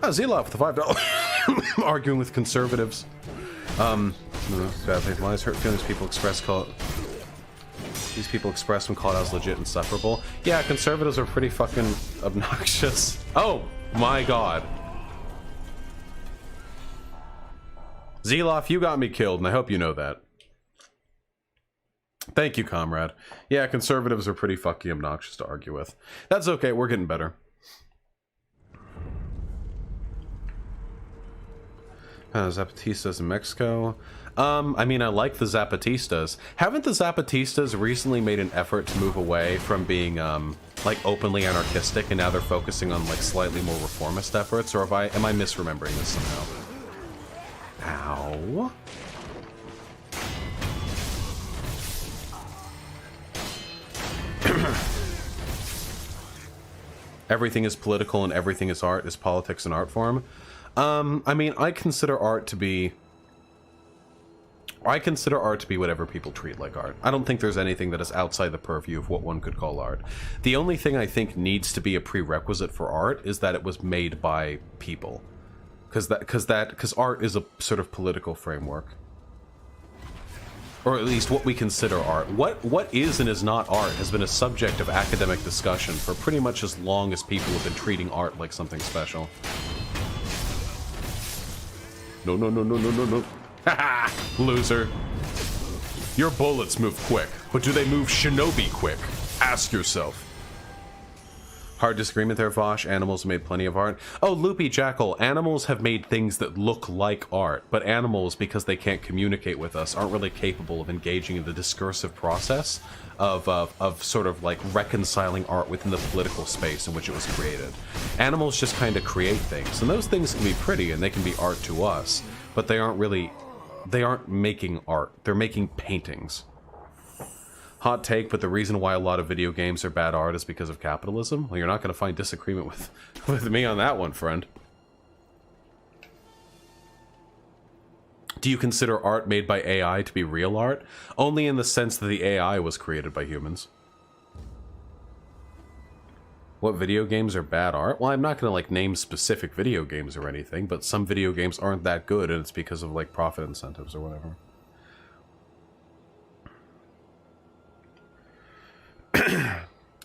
Zilov with the $5. Arguing with conservatives. Bad faith lies, hurt feelings people express these people express when called out as legit and insufferable. Yeah, conservatives are pretty fucking obnoxious. Oh my god. Zilov, you got me killed, and I hope you know that. Thank you, comrade. Yeah, conservatives are pretty fucking obnoxious to argue with. That's okay, we're getting better. Zapatistas in Mexico. I mean, I like the Zapatistas. Haven't the Zapatistas recently made an effort to move away from being, like, openly anarchistic, and now they're focusing on, like, slightly more reformist efforts? Or am I misremembering this somehow? Ow. Everything is political and everything is art. Is politics an art form? I mean, I consider art to be whatever people treat like art. I don't think there's anything that is outside the purview of what one could call art. The only thing I think needs to be a prerequisite for art is that it was made by people. Because art is a sort of political framework. Or at least what we consider art. What is and is not art has been a subject of academic discussion for pretty much as long as people have been treating art like something special. No. Haha! Loser. Your bullets move quick, but do they move shinobi quick? Ask yourself. Hard disagreement there, Vaush. Animals made plenty of art. Oh, Loopy Jackal. Animals have made things that look like art, but animals, because they can't communicate with us, aren't really capable of engaging in the discursive process of sort of like reconciling art within the political space in which it was created. Animals just kind of create things, and those things can be pretty and they can be art to us, but they aren't making art. They're making paintings. Hot take, but the reason why a lot of video games are bad art is because of capitalism? Well, you're not going to find disagreement with me on that one, friend. Do you consider art made by AI to be real art? Only in the sense that the AI was created by humans. What video games are bad art? Well, I'm not going to, like, name specific video games or anything, but some video games aren't that good, and it's because of, like, profit incentives or whatever.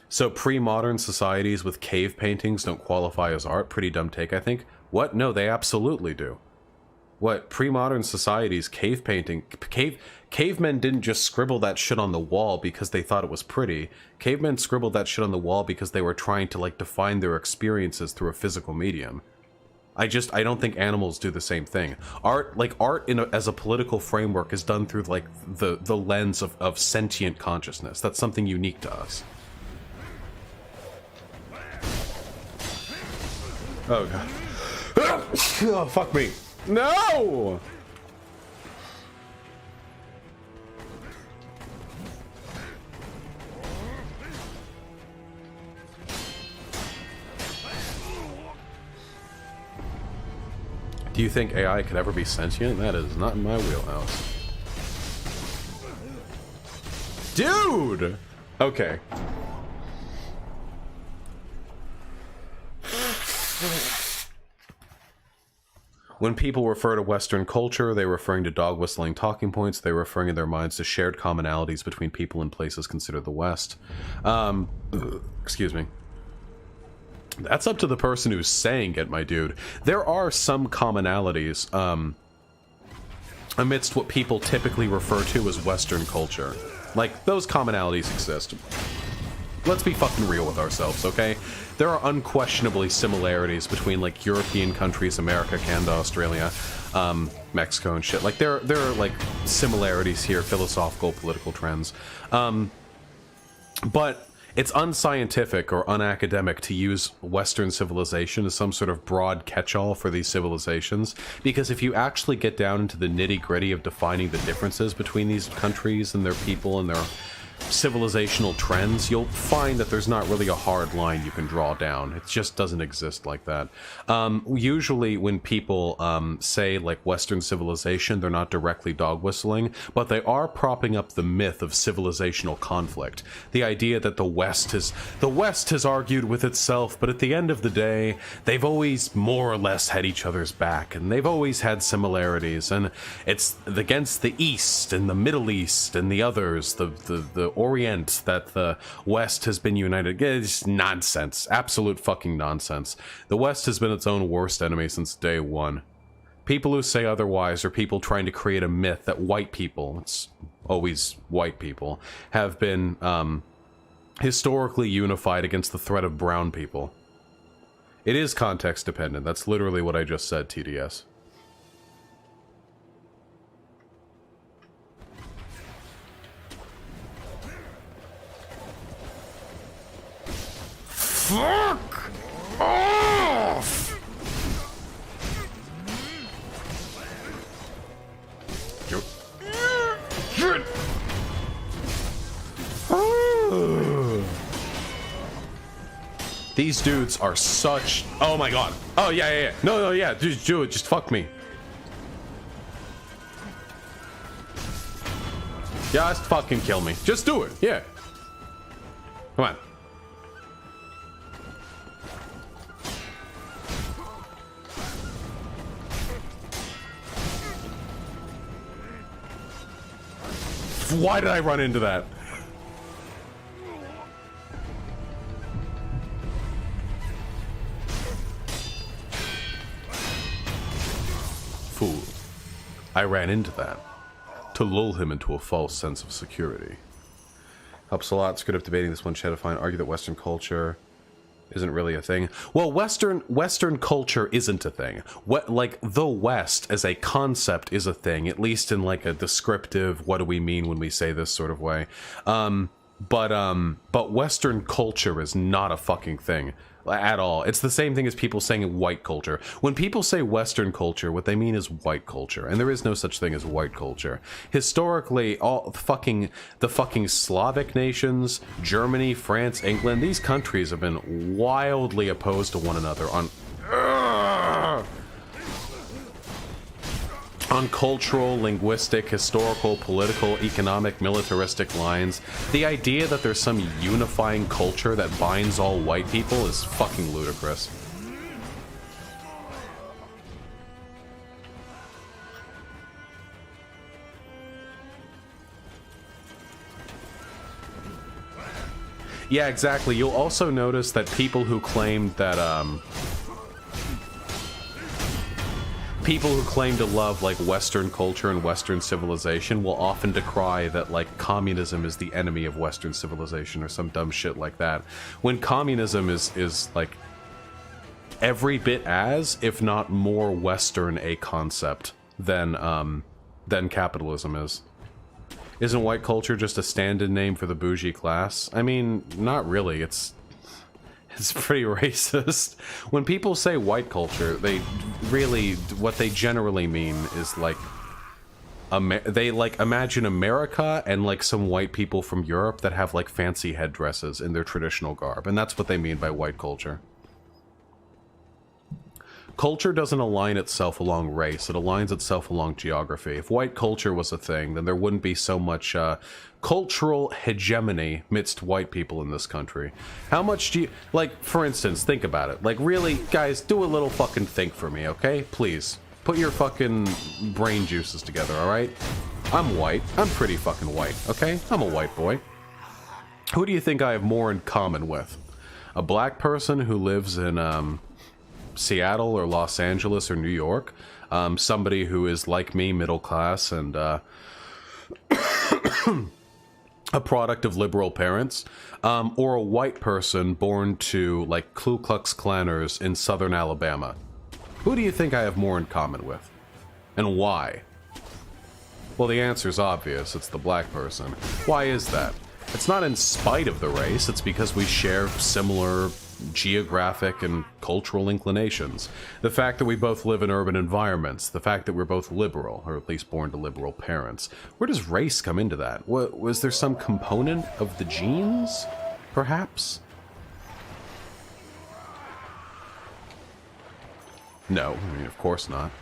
So pre-modern societies with cave paintings don't qualify as art? Pretty dumb take, I think. What? No, they absolutely do. What? Pre-modern societies, cave painting... Cavemen didn't just scribble that shit on the wall because they thought it was pretty. Cavemen scribbled that shit on the wall because they were trying to, like, define their experiences through a physical medium. I don't think animals do the same thing. Art, like, as a political framework is done through, like, the lens of sentient consciousness. That's something unique to us. Oh, God. Oh, fuck me. No! Do you think AI could ever be sentient? That is not in my wheelhouse. Dude! Okay. When people refer to Western culture, they're referring to dog whistling talking points. They're referring in their minds to shared commonalities between people and places considered the West. Excuse me. That's up to the person who's saying it, my dude. There are some commonalities amidst what people typically refer to as Western culture. Like, those commonalities exist. Let's be fucking real with ourselves, okay? There are unquestionably similarities between, like, European countries, America, Canada, Australia, Mexico and shit. Like, there are, like, similarities here, philosophical, political trends. But it's unscientific or unacademic to use Western civilization as some sort of broad catch-all for these civilizations, because if you actually get down into the nitty-gritty of defining the differences between these countries and their people and their civilizational trends, you'll find that there's not really a hard line you can draw down. It just doesn't exist like that. Usually when people say, like, Western civilization, they're not directly dog whistling, but they are propping up the myth of civilizational conflict. The idea that the West has argued with itself, but at the end of the day, they've always more or less had each other's back, and they've always had similarities, and it's against the East and the Middle East and the others, the Orient, that the West has been united. It's nonsense. Absolute fucking nonsense. The West has been its own worst enemy since day one. People who say otherwise are people trying to create a myth that white people, it's always white people, have been historically unified against the threat of brown people. It is context dependent. That's literally what I just said, TDS. Fuck off! These dudes are such... Oh my god. Oh yeah. No, yeah. Just do it. Just fuck me. Just fucking kill me. Just do it. Yeah. Come on. Why did I run into that? Fool. I ran into that to lull him into a false sense of security. Helps a lot. It's good if debating this one. Shadowfine argue that Western culture isn't really a thing. Well, Western culture isn't a thing. What, like, the West as a concept is a thing, at least in like a descriptive, what do we mean when we say this sort of way. But Western culture is not a fucking thing at all. It's the same thing as people saying white culture. When people say Western culture, what they mean is white culture, and there is no such thing as white culture. Historically, the fucking Slavic nations, Germany, France, England, these countries have been wildly opposed to one another on cultural, linguistic, historical, political, economic, militaristic lines. The idea that there's some unifying culture that binds all white people is fucking ludicrous. Yeah, exactly. You'll also notice that people who claimed that, people who claim to love, like, Western culture and Western civilization will often decry that, like, communism is the enemy of Western civilization or some dumb shit like that. When communism is like, every bit as, if not more Western a concept than capitalism is. Isn't white culture just a stand-in name for the bougie class? I mean, not really. It's pretty racist. When people say white culture, they really, what they generally mean is like, they like imagine America and like some white people from Europe that have like fancy headdresses in their traditional garb, and that's what they mean by white culture. Culture doesn't align itself along race, it aligns itself along geography. If white culture was a thing, then there wouldn't be so much cultural hegemony midst white people in this country. How much do you, like, for instance, think about it. Like, really, guys, do a little fucking think for me, okay? Please. Put your fucking brain juices together, alright? I'm white. I'm pretty fucking white, okay? I'm a white boy. Who do you think I have more in common with? A black person who lives in, Seattle or Los Angeles or New York, somebody who is like me, middle class, and a product of liberal parents, or a white person born to like Ku Klux Klanners in southern Alabama. Who do you think I have more in common with? And why? Well, the answer's obvious. It's the black person. Why is that? It's not in spite of the race, it's because we share similar geographic and cultural inclinations. The fact that we both live in urban environments, the fact that we're both liberal, or at least born to liberal parents. Where does race come into that? Was there some component of the genes, perhaps? No, I mean, of course not.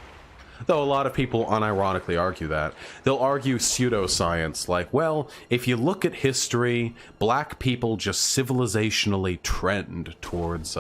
Though a lot of people unironically argue that. They'll argue pseudoscience, like, well, if you look at history, black people just civilizationally trend towards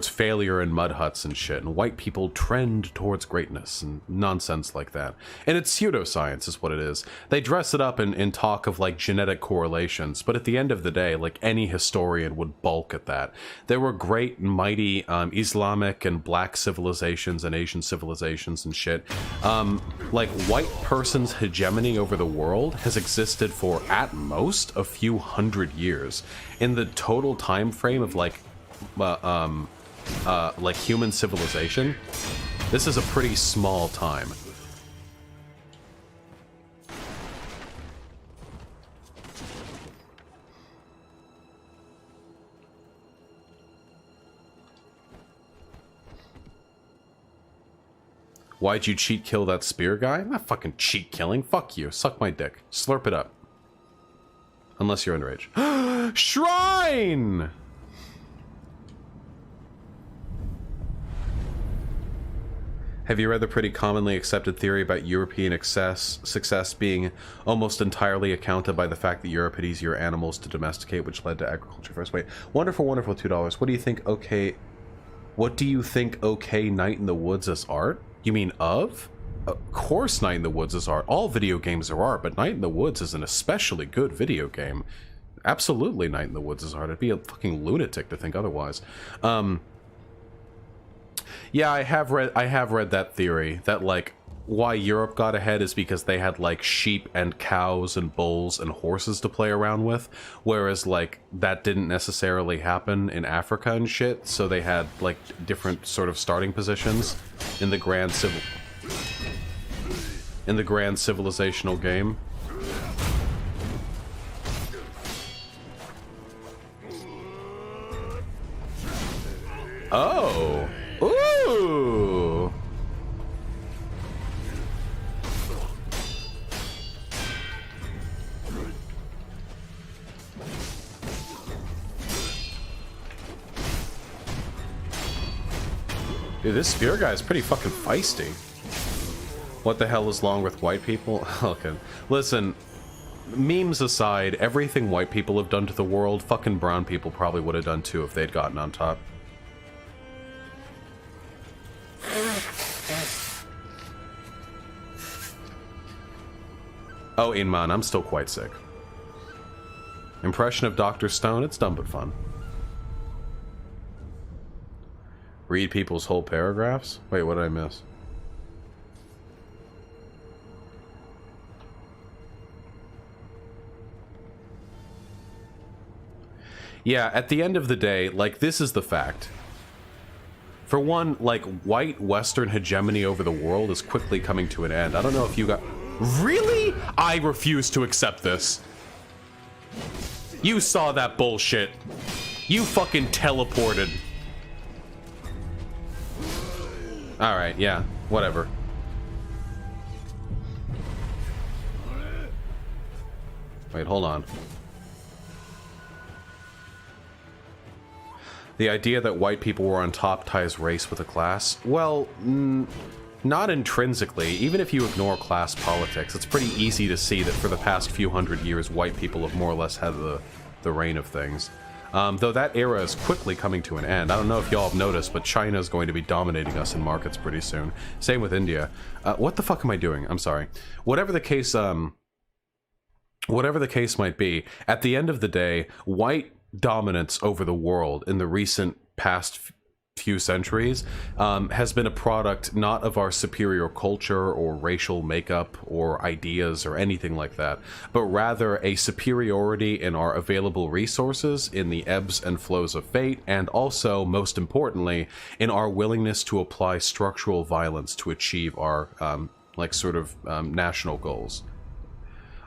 failure in mud huts and shit, and white people trend towards greatness and nonsense like that. And it's pseudoscience is what it is. They dress it up in talk of like genetic correlations, but at the end of the day, like any historian would balk at that. There were great and mighty Islamic and black civilizations and Asian civilizations and shit. Like white person's hegemony over the world has existed for at most a few hundred years. In the total time frame of like human civilization, this is a pretty small time. Why'd you cheat kill that spear guy? I'm not fucking cheat killing. Fuck you. Suck my dick. Slurp it up. Unless you're underage. Shrine! Have you read the pretty commonly accepted theory about European success being almost entirely accounted by the fact that Europe had easier animals to domesticate, which led to agriculture first? Wait, wonderful, wonderful $2. What do you think? Okay, what do you think? Okay, Night in the Woods is art? You mean of? Of course, Night in the Woods is art. All video games are art, but Night in the Woods is an especially good video game. Absolutely, Night in the Woods is art. I'd be a fucking lunatic to think otherwise. Yeah, I have read that theory that like why Europe got ahead is because they had like sheep and cows and bulls and horses to play around with, whereas like that didn't necessarily happen in Africa and shit, so they had like different sort of starting positions in the grand civil. in the grand civilizational game. Oh! Ooh! Dude, this spear guy is pretty fucking feisty. What the hell is wrong with white people? Okay. Listen, memes aside, everything white people have done to the world, fucking brown people probably would have done too if they'd gotten on top. Oh, Inman, I'm still quite sick. Impression of Dr. Stone, it's dumb but fun. Read people's whole paragraphs? Wait, what did I miss? Yeah, at the end of the day, like, this is the fact. For one, like, white Western hegemony over the world is quickly coming to an end. I don't know if you got... Really? I refuse to accept this. You saw that bullshit. You fucking teleported. Alright, yeah, whatever. Wait, hold on. The idea that white people were on top ties race with a class? Well, not intrinsically. Even if you ignore class politics, it's pretty easy to see that for the past few hundred years, white people have more or less had the reign of things. Though that era is quickly coming to an end. I don't know if y'all have noticed, but China is going to be dominating us in markets pretty soon. Same with India. What the fuck am I doing? I'm sorry. Whatever the case might be, at the end of the day, white dominance over the world in the recent past few centuries has been a product not of our superior culture or racial makeup or ideas or anything like that, but rather a superiority in our available resources, in the ebbs and flows of fate, and also, most importantly, in our willingness to apply structural violence to achieve our national goals.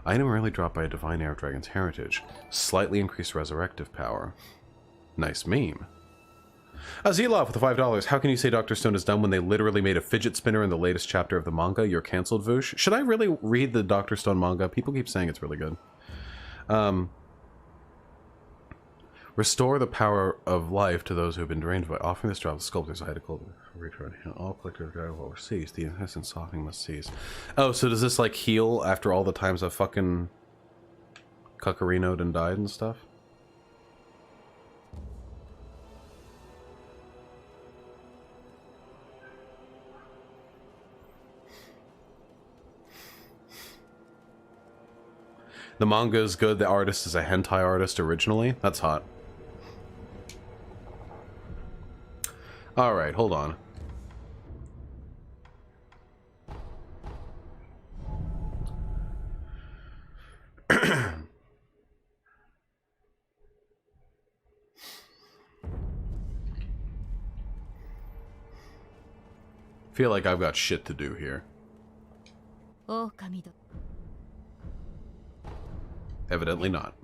Item rarely dropped by a divine air dragon's heritage. Slightly increased resurrective power. Nice meme. Azilov with the $5. How can you say Dr. Stone is done when they literally made a fidget spinner in the latest chapter of the manga? You're cancelled, Voosh. Should I really read the Dr. Stone manga? People keep saying it's really good. Restore the power of life to those who have been drained by offering this job. The sculptors I had to call return. All collective drive will cease. The innocent softening must cease. Oh, so does this like heal after all the times I've fucking cuckarinoed and died and stuff? The manga is good. The artist is a hentai artist originally. That's hot. Alright, hold on. Feel like I've got shit to do here. Evidently not.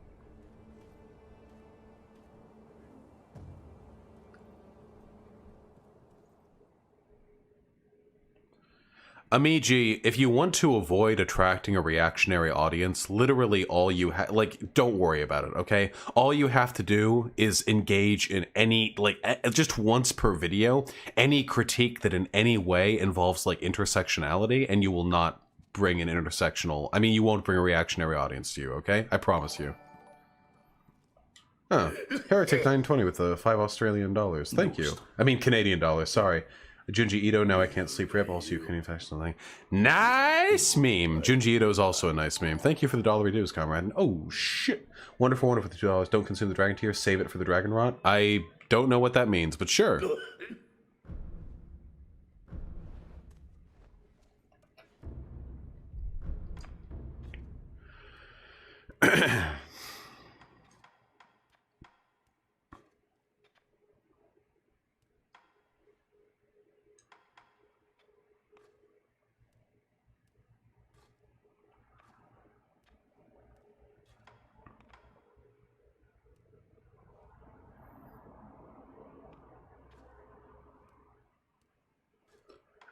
Amiji, if you want to avoid attracting a reactionary audience, literally all you have, like, don't worry about it, okay? All you have to do is engage in any, like, just once per video, any critique that in any way involves, like, intersectionality, and you will not bring an intersectional, I mean, you won't bring a reactionary audience to you, okay? I promise you. Oh, Heretic 920 with the $5 Australian dollars. Thank you. I mean, Canadian dollars, sorry. Junji Ito, now I can't sleep for it. Also, you can fashion something. Nice meme. Junji Ito is also a nice meme. Thank you for the dollar reduce, comrade. Oh, shit. Wonderful, wonderful for the $2. Don't consume the dragon tear. Save it for the dragon rot. I don't know what that means, but sure.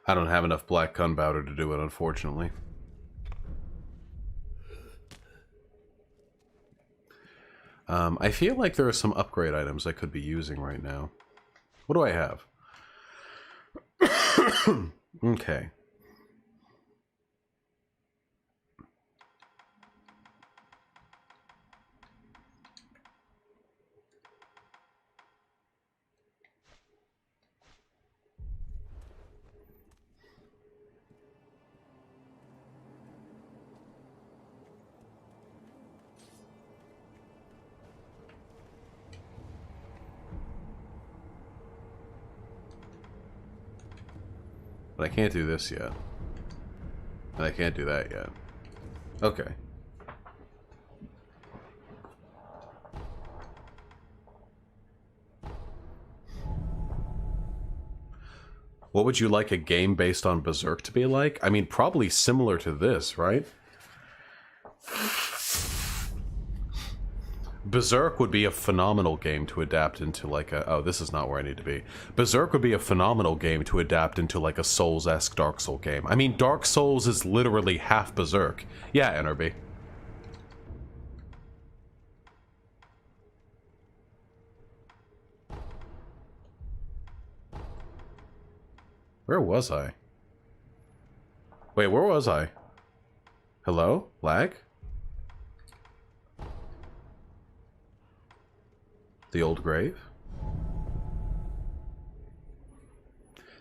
I don't have enough black gunpowder to do it, unfortunately. I feel like there are some upgrade items I could be using right now. What do I have? Okay. But I can't do this yet. And I can't do that yet. Okay. What would you like a game based on Berserk to be like? I mean, probably similar to this, right? Berserk would be a phenomenal game to adapt into like a... Oh, this is not where I need to be. Berserk would be a phenomenal game to adapt into like a Souls-esque Dark Souls game. I mean, Dark Souls is literally half Berserk. Yeah, NRB. Where was I? Wait, where was I? Hello? Lag? The old grave?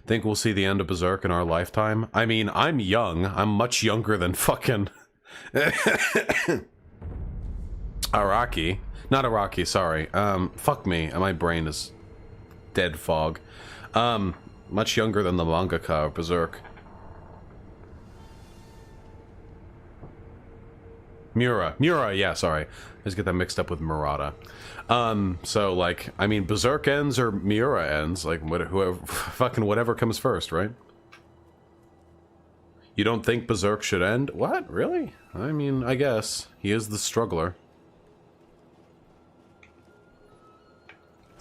Think we'll see the end of Berserk in our lifetime? I mean, I'm young. I'm much younger than fucking... Araki. Not Araki, sorry. Fuck me. My brain is dead fog. Much younger than the mangaka of Berserk. Mura, yeah, sorry. I just get that mixed up with Murata. So, like, I mean, Berserk ends or Miura ends, like, whoever, fucking whatever comes first, right? You don't think Berserk should end? What? Really? I mean, I guess. He is the struggler.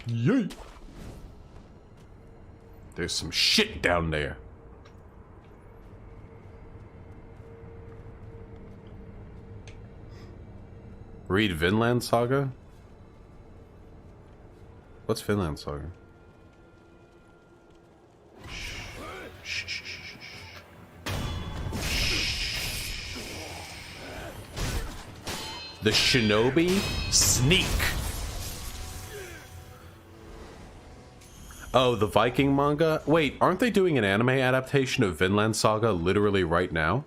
Yay! There's some shit down there. Read Vinland Saga? What's Vinland Saga? The Shinobi Sneak. Oh, the Viking manga? Wait, aren't they doing an anime adaptation of Vinland Saga literally right now?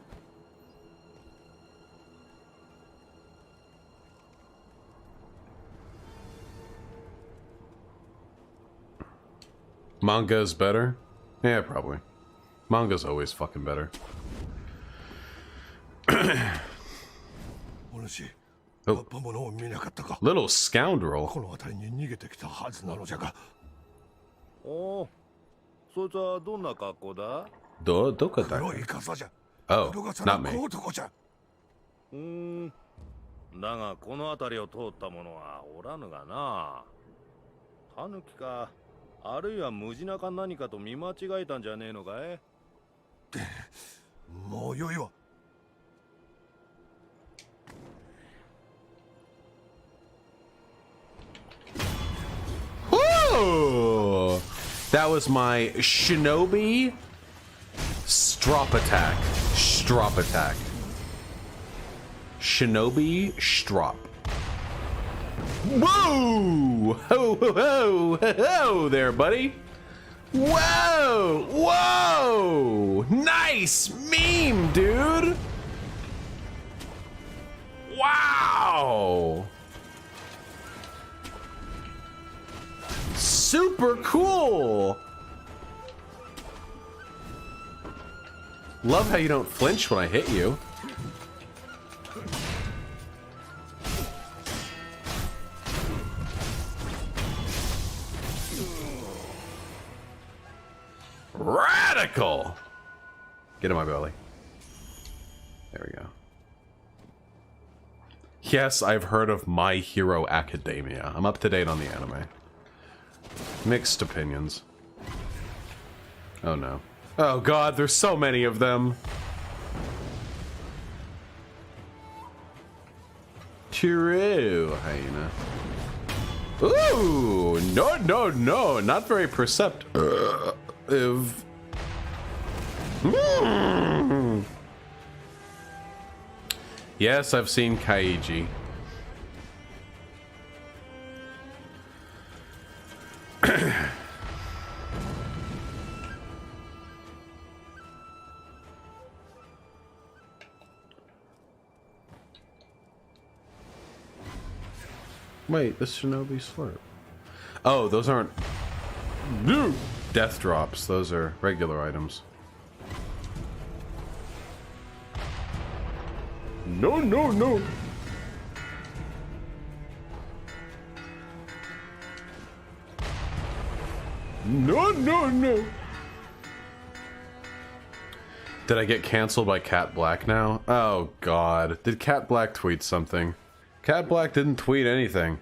Manga is better? Yeah, probably. Manga's always fucking better. Oh. Little scoundrel. Oh. Oh, not me. だがこの辺りを通った者はおらぬがな。タヌキか、あるいはムジナか何かと見間違えたんじゃねえのかい？もうよいわ。Whoa! That was my Shinobi Strop Attack. Strop Attack. Shinobi Strop. Whoa! Ho, ho, ho, ho, ho there, buddy. Whoa! Whoa! Nice meme, dude! Wow! Super cool! Love how you don't flinch when I hit you. Radical! Get in my belly. There we go. Yes, I've heard of My Hero Academia. I'm up to date on the anime. Mixed opinions. Oh no. Oh god, there's so many of them. True, hyena. Ooh, no, no, no, not very perceptive. Yes, I've seen Kaiji. Wait, this Shinobi slurp. Oh, those aren't death drops. Those are regular items. No, no, no. No, no, no. Did I get canceled by Cat Black now? Oh, God. Did Cat Black tweet something? Cat Black didn't tweet anything.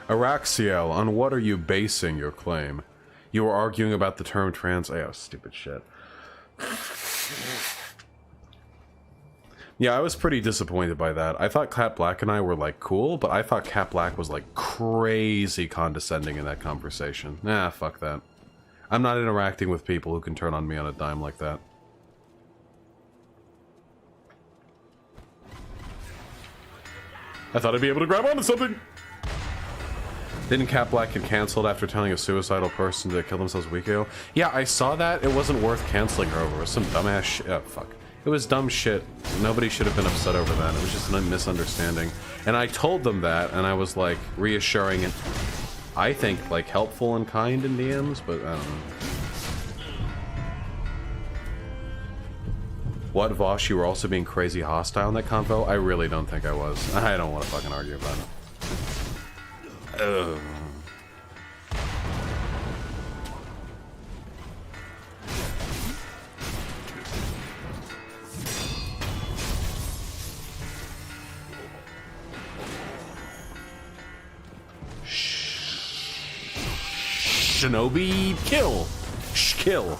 Araxiel, on what are you basing your claim? You were arguing about the term trans... Oh, stupid shit. Yeah, I was pretty disappointed by that. I thought Cat Black and I were, like, cool, but I thought Cat Black was, like, crazy condescending in that conversation. Nah, fuck that. I'm not interacting with people who can turn on me on a dime like that. I thought I'd be able to grab onto something! Didn't Cat Black get cancelled after telling a suicidal person to kill themselves a week ago? Yeah, I saw that. It wasn't worth cancelling her over. It was some dumbass shit. Oh, fuck. It was dumb shit. Nobody should have been upset over that. It was just a misunderstanding. And I told them that, and I was, like, reassuring and I think, like, helpful and kind in DMs, but I don't know. What, Vaush, you were also being crazy hostile in that convo? I really don't think I was. I don't want to fucking argue about it. Ugh. Shinobi kill. Kill.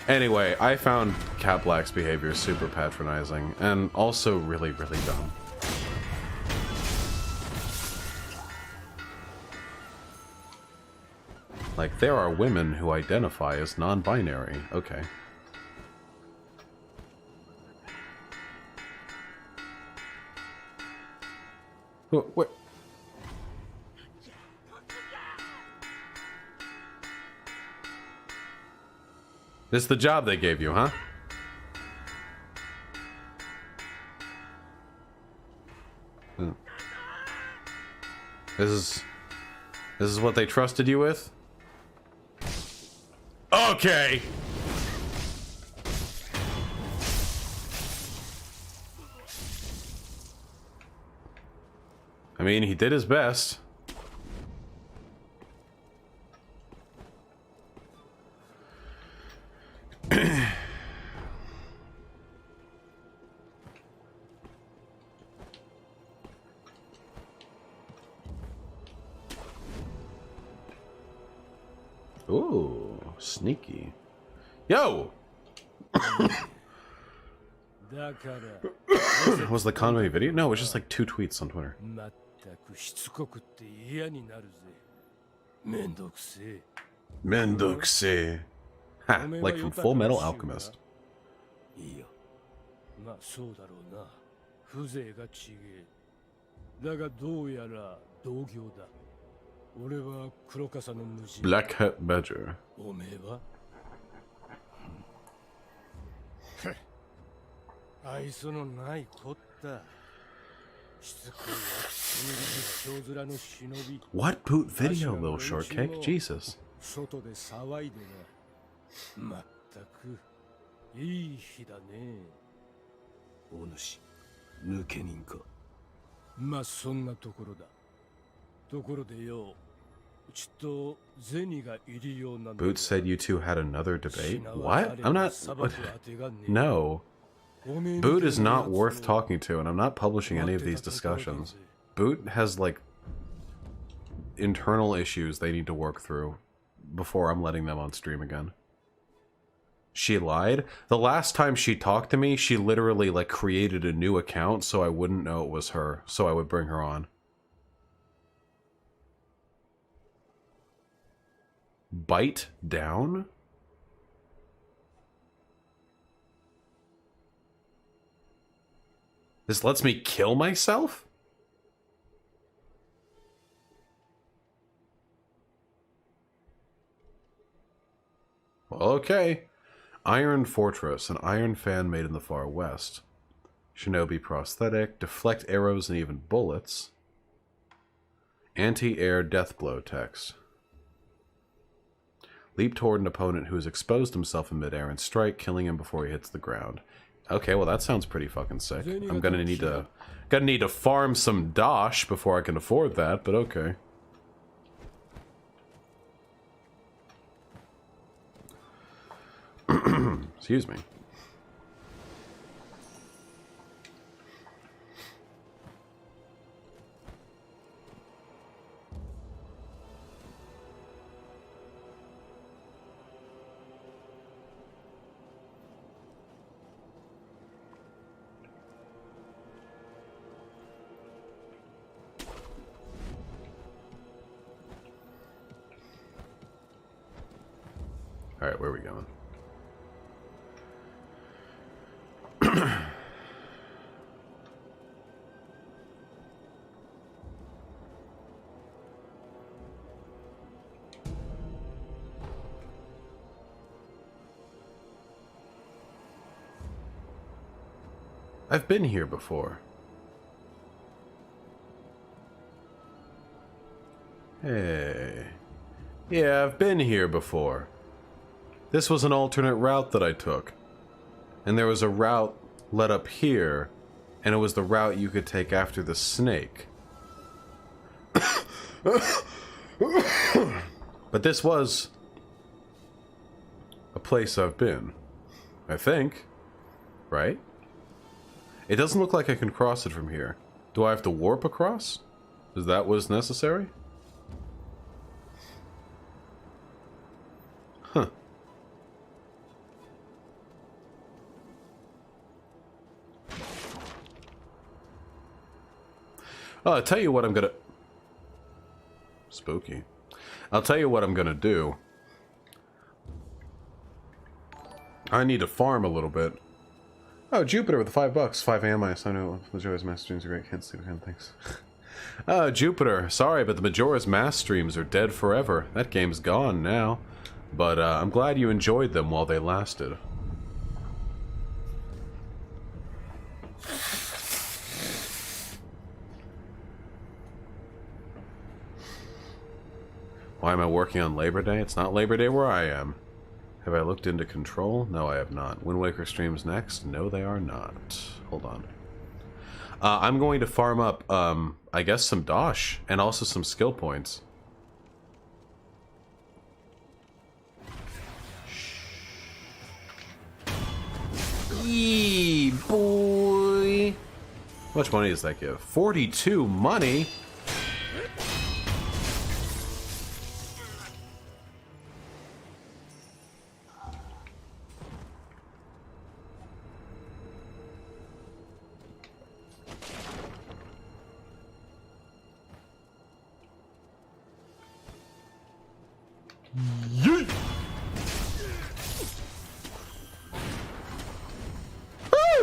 Anyway, I found Cat Black's behavior super patronizing and also really, really dumb. Like, there are women who identify as non-binary. Okay. What? This is the job they gave you, huh? This is what they trusted you with? Okay. I mean, he did his best. Ooh, sneaky. Yo! Was the Conway video? No, it was just like 2 tweets on Twitter. Mendokse. Ha, like from Full Metal Alchemist. Black Hat Badger. What boot video, little shortcake? Jesus. Boots said you two had another debate? What? I'm not... What? No. Boot is not worth talking to, and I'm not publishing any of these discussions. Boot has, like, internal issues they need to work through before I'm letting them on stream again. She lied? The last time she talked to me, she literally, like, created a new account so I wouldn't know it was her, so I would bring her on. Bite down? This lets me kill myself? Well, okay. Iron Fortress, an iron fan made in the far west. Shinobi prosthetic, deflect arrows and even bullets. Anti-air death blow text. Leap toward an opponent who has exposed himself in midair and strike, killing him before he hits the ground. Okay, well that sounds pretty fucking sick. I'm gonna need to farm some dosh before I can afford that, but okay. Excuse me. Alright, where are we going? I've been here before. Hey. Yeah, I've been here before. This was an alternate route that I took. And there was a route led up here, and it was the route you could take after the snake. But this was a place I've been. I think. Right? It doesn't look like I can cross it from here. Do I have to warp across? Is that what's necessary? Huh. Oh, I'll tell you what I'm gonna... Spooky. I'll tell you what I'm gonna do. I need to farm a little bit. Oh, Jupiter with the $5. 5 a.m. I know Majora's Mask streams are great. Can't sleep again, thanks. Oh, Jupiter. Sorry, but the Majora's Mask streams are dead forever. That game's gone now. But I'm glad you enjoyed them while they lasted. Why am I working on Labor Day? It's not Labor Day where I am. Have I looked into Control? No, I have not. Wind Waker streams next? No, they are not. Hold on. I'm going to farm up, I guess some dosh, and also some skill points. Yee, boy! How much money does that give? 42 money?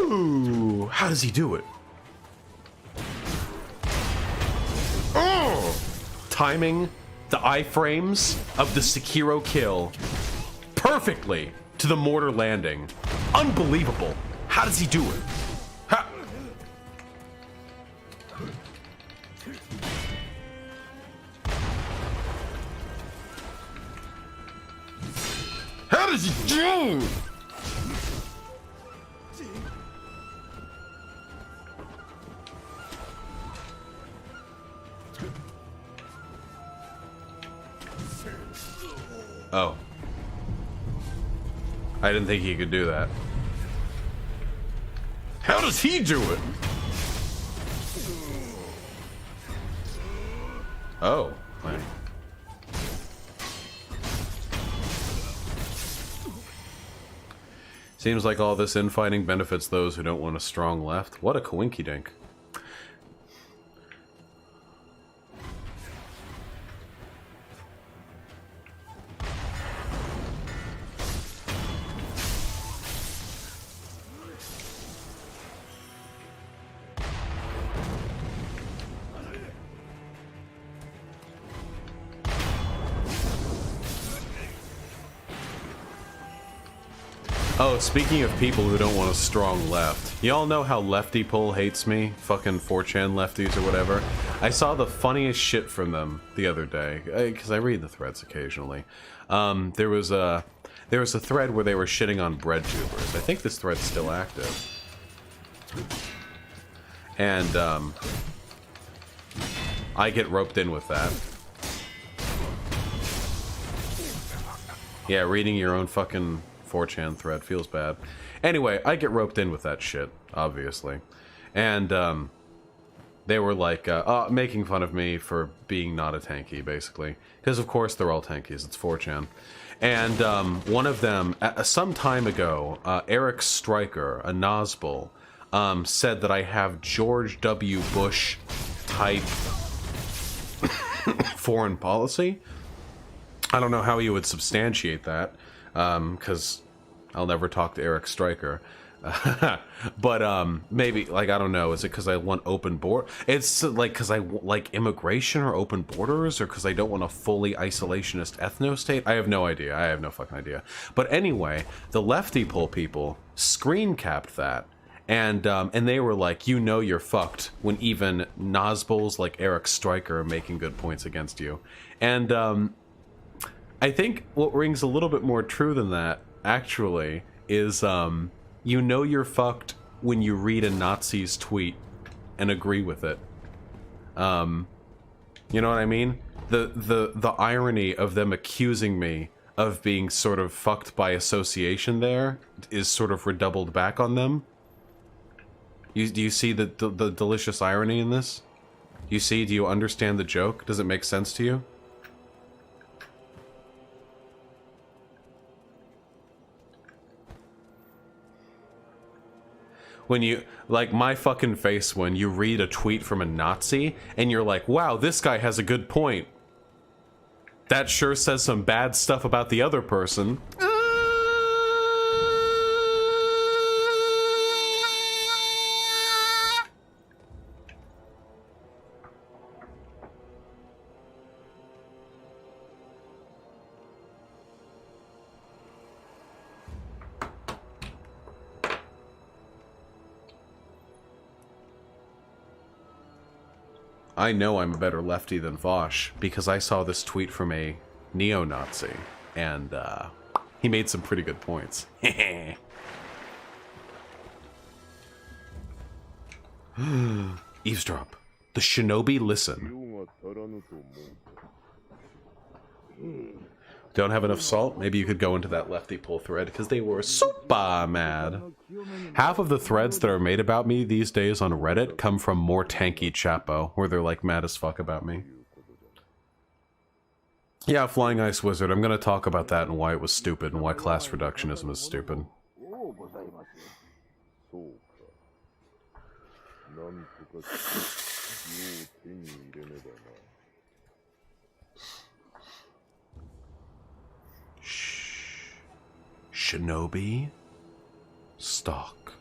Ooh, how does he do it? Oh! Timing the iframes of the Sekiro kill perfectly to the mortar landing. Unbelievable. How does he do it? How does he do? Oh. I didn't think he could do that. How does he do it? Oh. Right. Seems like all this infighting benefits those who don't want a strong left. What a coinkydink. Oh, speaking of people who don't want a strong left, y'all know how Lefty Pull hates me? Fucking 4chan lefties or whatever. I saw the funniest shit from them the other day, because I read the threads occasionally. There was a thread where they were shitting on bread tubers. I think this thread's still active. And, I get roped in with that. Yeah, reading your own fucking 4chan thread feels bad. Anyway, I get roped in with that shit, obviously. And, they were like, making fun of me for being not a tanky, basically. Because, of course, they're all tankies. It's 4chan. And, one of them, some time ago, Eric Stryker, a Nazbul, said that I have George W. Bush type foreign policy. I don't know how you would substantiate that. Because I'll never talk to Eric Stryker. But, maybe, like, I don't know, is it because I want open border? It's, like, because I like immigration or open borders, or because I don't want a fully isolationist ethno-state? I have no idea. I have no fucking idea. But anyway, the Lefty Pull people screen capped that, and they were like, you know you're fucked when even Nazbuls like Eric Stryker are making good points against you. And, I think what rings a little bit more true than that, actually, is, you know you're fucked when you read a Nazi's tweet and agree with it. You know what I mean? The irony of them accusing me of being sort of fucked by association there is sort of redoubled back on them. Do you see the delicious irony in this? Do you understand the joke? Does it make sense to you? When you, like my fucking face when you read a tweet from a Nazi and you're like, wow, this guy has a good point. That sure says some bad stuff about the other person. I know I'm a better lefty than Vaush because I saw this tweet from a neo-Nazi, and he made some pretty good points. Eavesdrop. The shinobi listen. Don't have enough salt? Maybe you could go into that Lefty Pull thread, because they were super mad. Half of the threads that are made about me these days on Reddit come from more tanky Chapo, where they're like mad as fuck about me. Yeah, Flying Ice Wizard, I'm gonna talk about that and why it was stupid and why class reductionism is stupid. Shinobi? Stalk.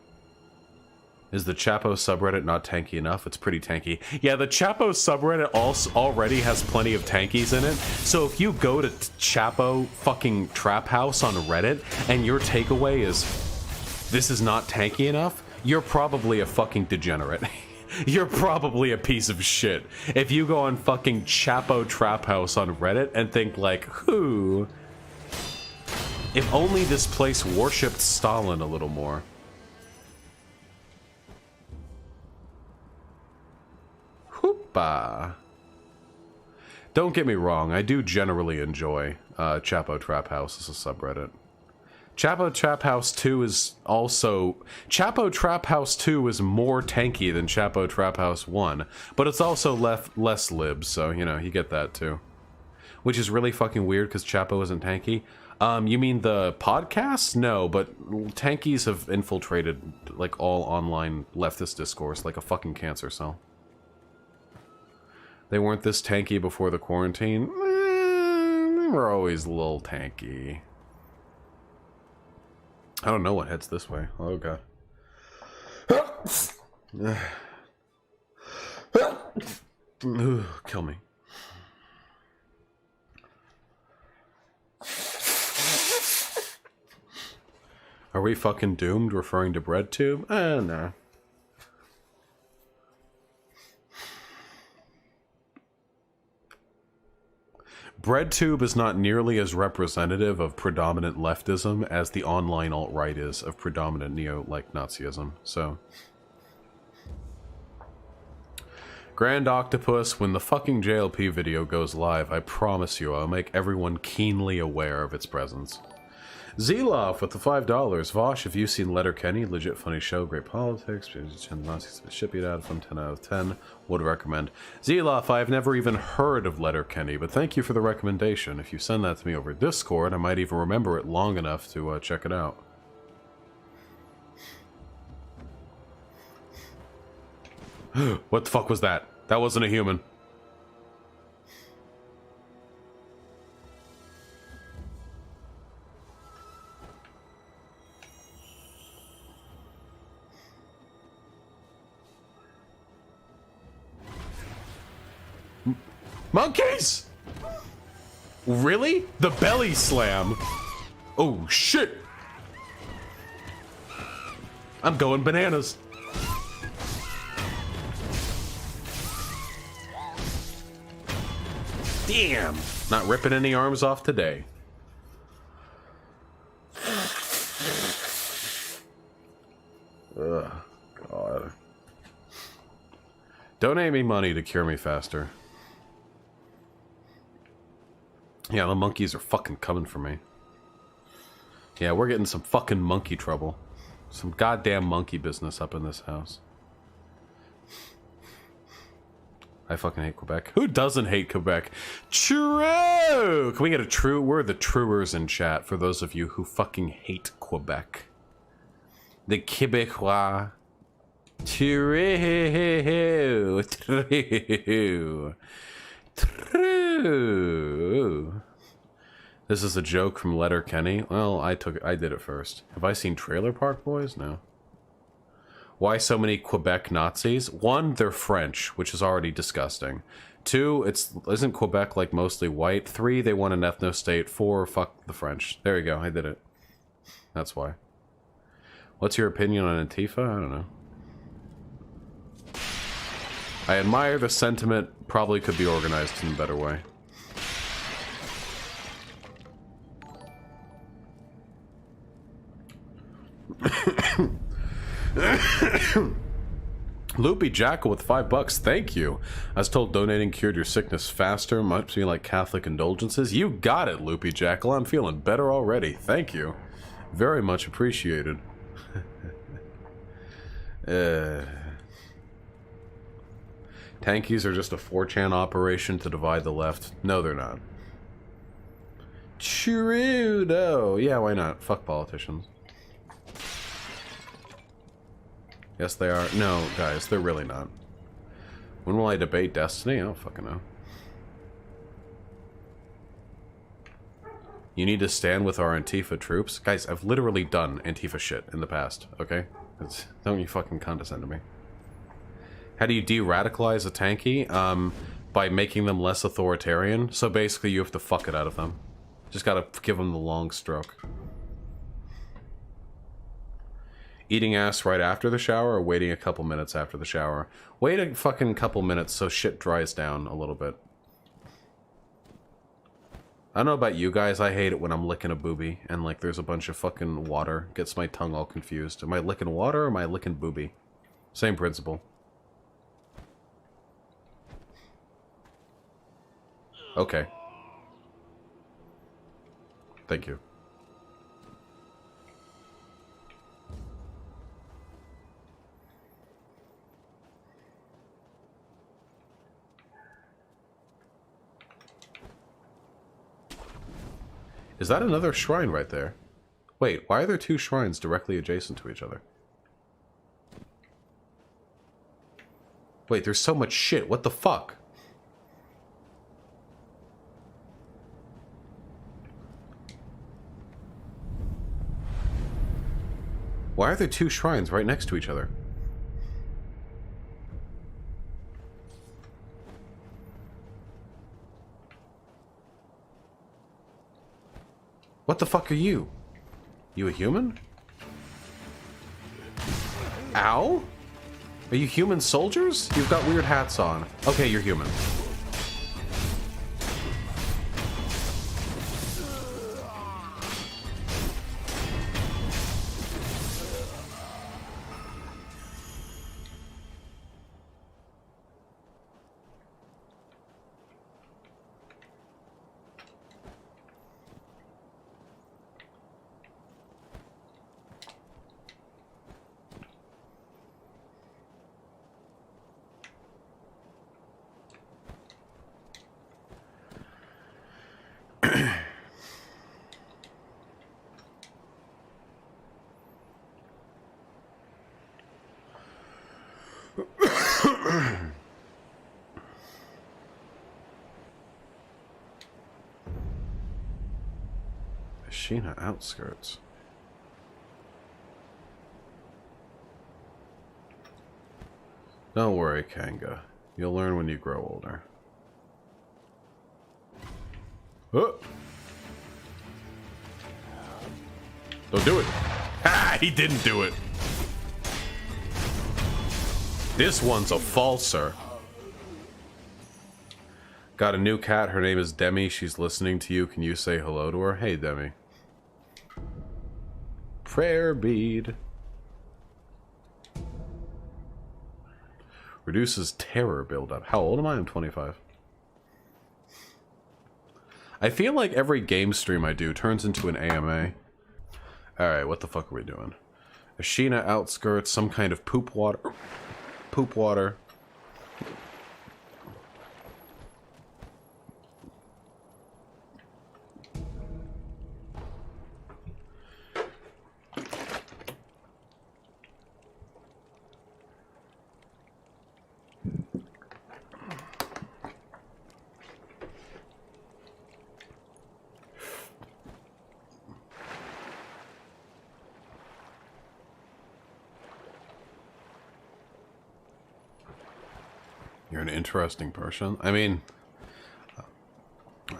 Is the Chapo subreddit not tanky enough? It's pretty tanky. Yeah, the Chapo subreddit already has plenty of tankies in it. So if you go to Chapo fucking Trap House on Reddit and your takeaway is, this is not tanky enough, you're probably a fucking degenerate. You're probably a piece of shit. If you go on fucking Chapo Trap House on Reddit and think like, who? If only this place worshipped Stalin a little more. Hoopa. Don't get me wrong, I do generally enjoy Chapo Trap House as a subreddit. Chapo Trap House 2 is also... Chapo Trap House 2 is more tanky than Chapo Trap House 1, but it's also less libs, so, you know, you get that too. Which is really fucking weird, because Chapo isn't tanky. You mean the podcast? No, but tankies have infiltrated, like, all online leftist discourse like a fucking cancer cell. They weren't this tanky before the quarantine. They were always a little tanky. I don't know what heads this way. Oh, God. Kill me. Are we fucking doomed referring to BreadTube? No. BreadTube is not nearly as representative of predominant leftism as the online alt-right is of predominant neo-like-Nazism, so... Grand Octopus, when the fucking JLP video goes live, I promise you I'll make everyone keenly aware of its presence. Zeloff with the $5. Vaush, have you seen Letterkenny? Legit funny show, great politics, ship it out from 10 out of 10. Would recommend. Zeloff, I have never even heard of Letterkenny, but thank you for the recommendation. If you send that to me over Discord, I might even remember it long enough to check it out. What the fuck was that? That wasn't a human. Monkeys! Really? The belly slam. Oh, shit. I'm going bananas. Damn. Not ripping any arms off today. Ugh, God. Donate me money to cure me faster. Yeah, the monkeys are fucking coming for me. Yeah, we're getting some fucking monkey trouble. Some goddamn monkey business up in this house. I fucking hate Quebec. Who doesn't hate Quebec? True! Can we get a true? We're the truers in chat for those of you who fucking hate Quebec. The Quebecois. True. True. True. This is a joke from Letterkenny. Well, I did it first. Have I seen Trailer Park Boys? No. Why so many Quebec Nazis? One, they're French, which is already disgusting. Two, isn't Quebec like mostly white? Three, they want an ethno-state. Four, fuck the French. There you go, I did it. That's why. What's your opinion on Antifa? I don't know. I admire the sentiment, probably could be organized in a better way. Loopy Jackal with $5, thank you. I was told donating cured your sickness faster, might be like Catholic indulgences. You got it, Loopy Jackal. I'm feeling better already. Thank you. Very much appreciated. Tankies are just a 4chan operation to divide the left. No, they're not. Trudeau. Yeah, why not? Fuck politicians. Yes, they are. No, guys, they're really not. When will I debate Destiny? I don't fucking know. You need to stand with our Antifa troops. Guys, I've literally done Antifa shit in the past, okay? Don't you fucking condescend to me. How do you de-radicalize a tanky? By making them less authoritarian. So basically you have to fuck it out of them. Just gotta give them the long stroke. Eating ass right after the shower or waiting a couple minutes after the shower? Wait a fucking couple minutes so shit dries down a little bit. I don't know about you guys, I hate it when I'm licking a boobie and like there's a bunch of fucking water. Gets my tongue all confused. Am I licking water or am I licking boobie? Same principle. Okay. Thank you. Is that another shrine right there? Wait, why are there two shrines directly adjacent to each other? Wait, there's so much shit. What the fuck? Why are there two shrines right next to each other? What the fuck are you? You a human? Ow? Are you human soldiers? You've got weird hats on. Okay, you're human. Sheena outskirts. Don't worry, Kanga. You'll learn when you grow older. Oh. Don't do it. Ha! He didn't do it. This one's a falser. Got a new cat. Her name is Demi. She's listening to you. Can you say hello to her? Hey, Demi. Prayer bead. Reduces terror buildup. How old am I? I'm 25. I feel like every game stream I do turns into an AMA. Alright, what the fuck are we doing? Ashina outskirts, some kind of poop water. Poop water. You're an interesting person. I mean,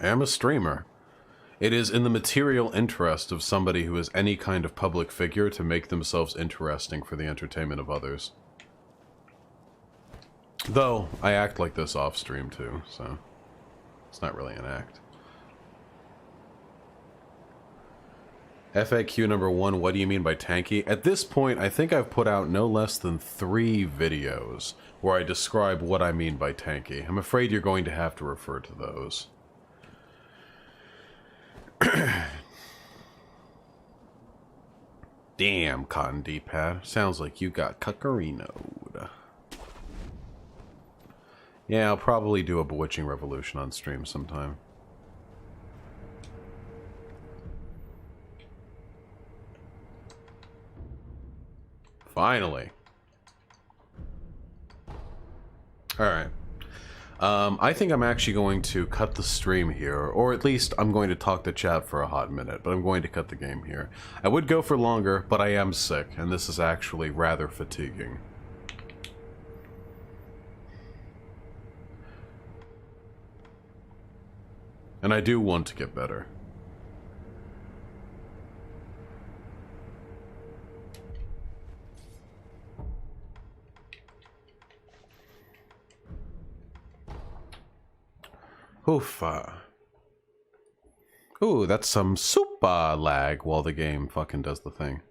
I am a streamer. It is in the material interest of somebody who is any kind of public figure to make themselves interesting for the entertainment of others. Though, I act like this off stream too, so it's not really an act. FAQ number 1, what do you mean by tanky? At this point, I think I've put out no less than 3 videos where I describe what I mean by tanky. I'm afraid you're going to have to refer to those. Damn, Cotton D-pad. Sounds like you got cuckarinoed. Yeah, I'll probably do a Bewitching Revolution on stream sometime. Finally. Alright. I think I'm actually going to cut the stream here, or at least I'm going to talk to chat for a hot minute, but I'm going to cut the game here. I would go for longer, but I am sick, and this is actually rather fatiguing. And I do want to get better. Oof. Ooh, that's some super lag while the game fucking does the thing.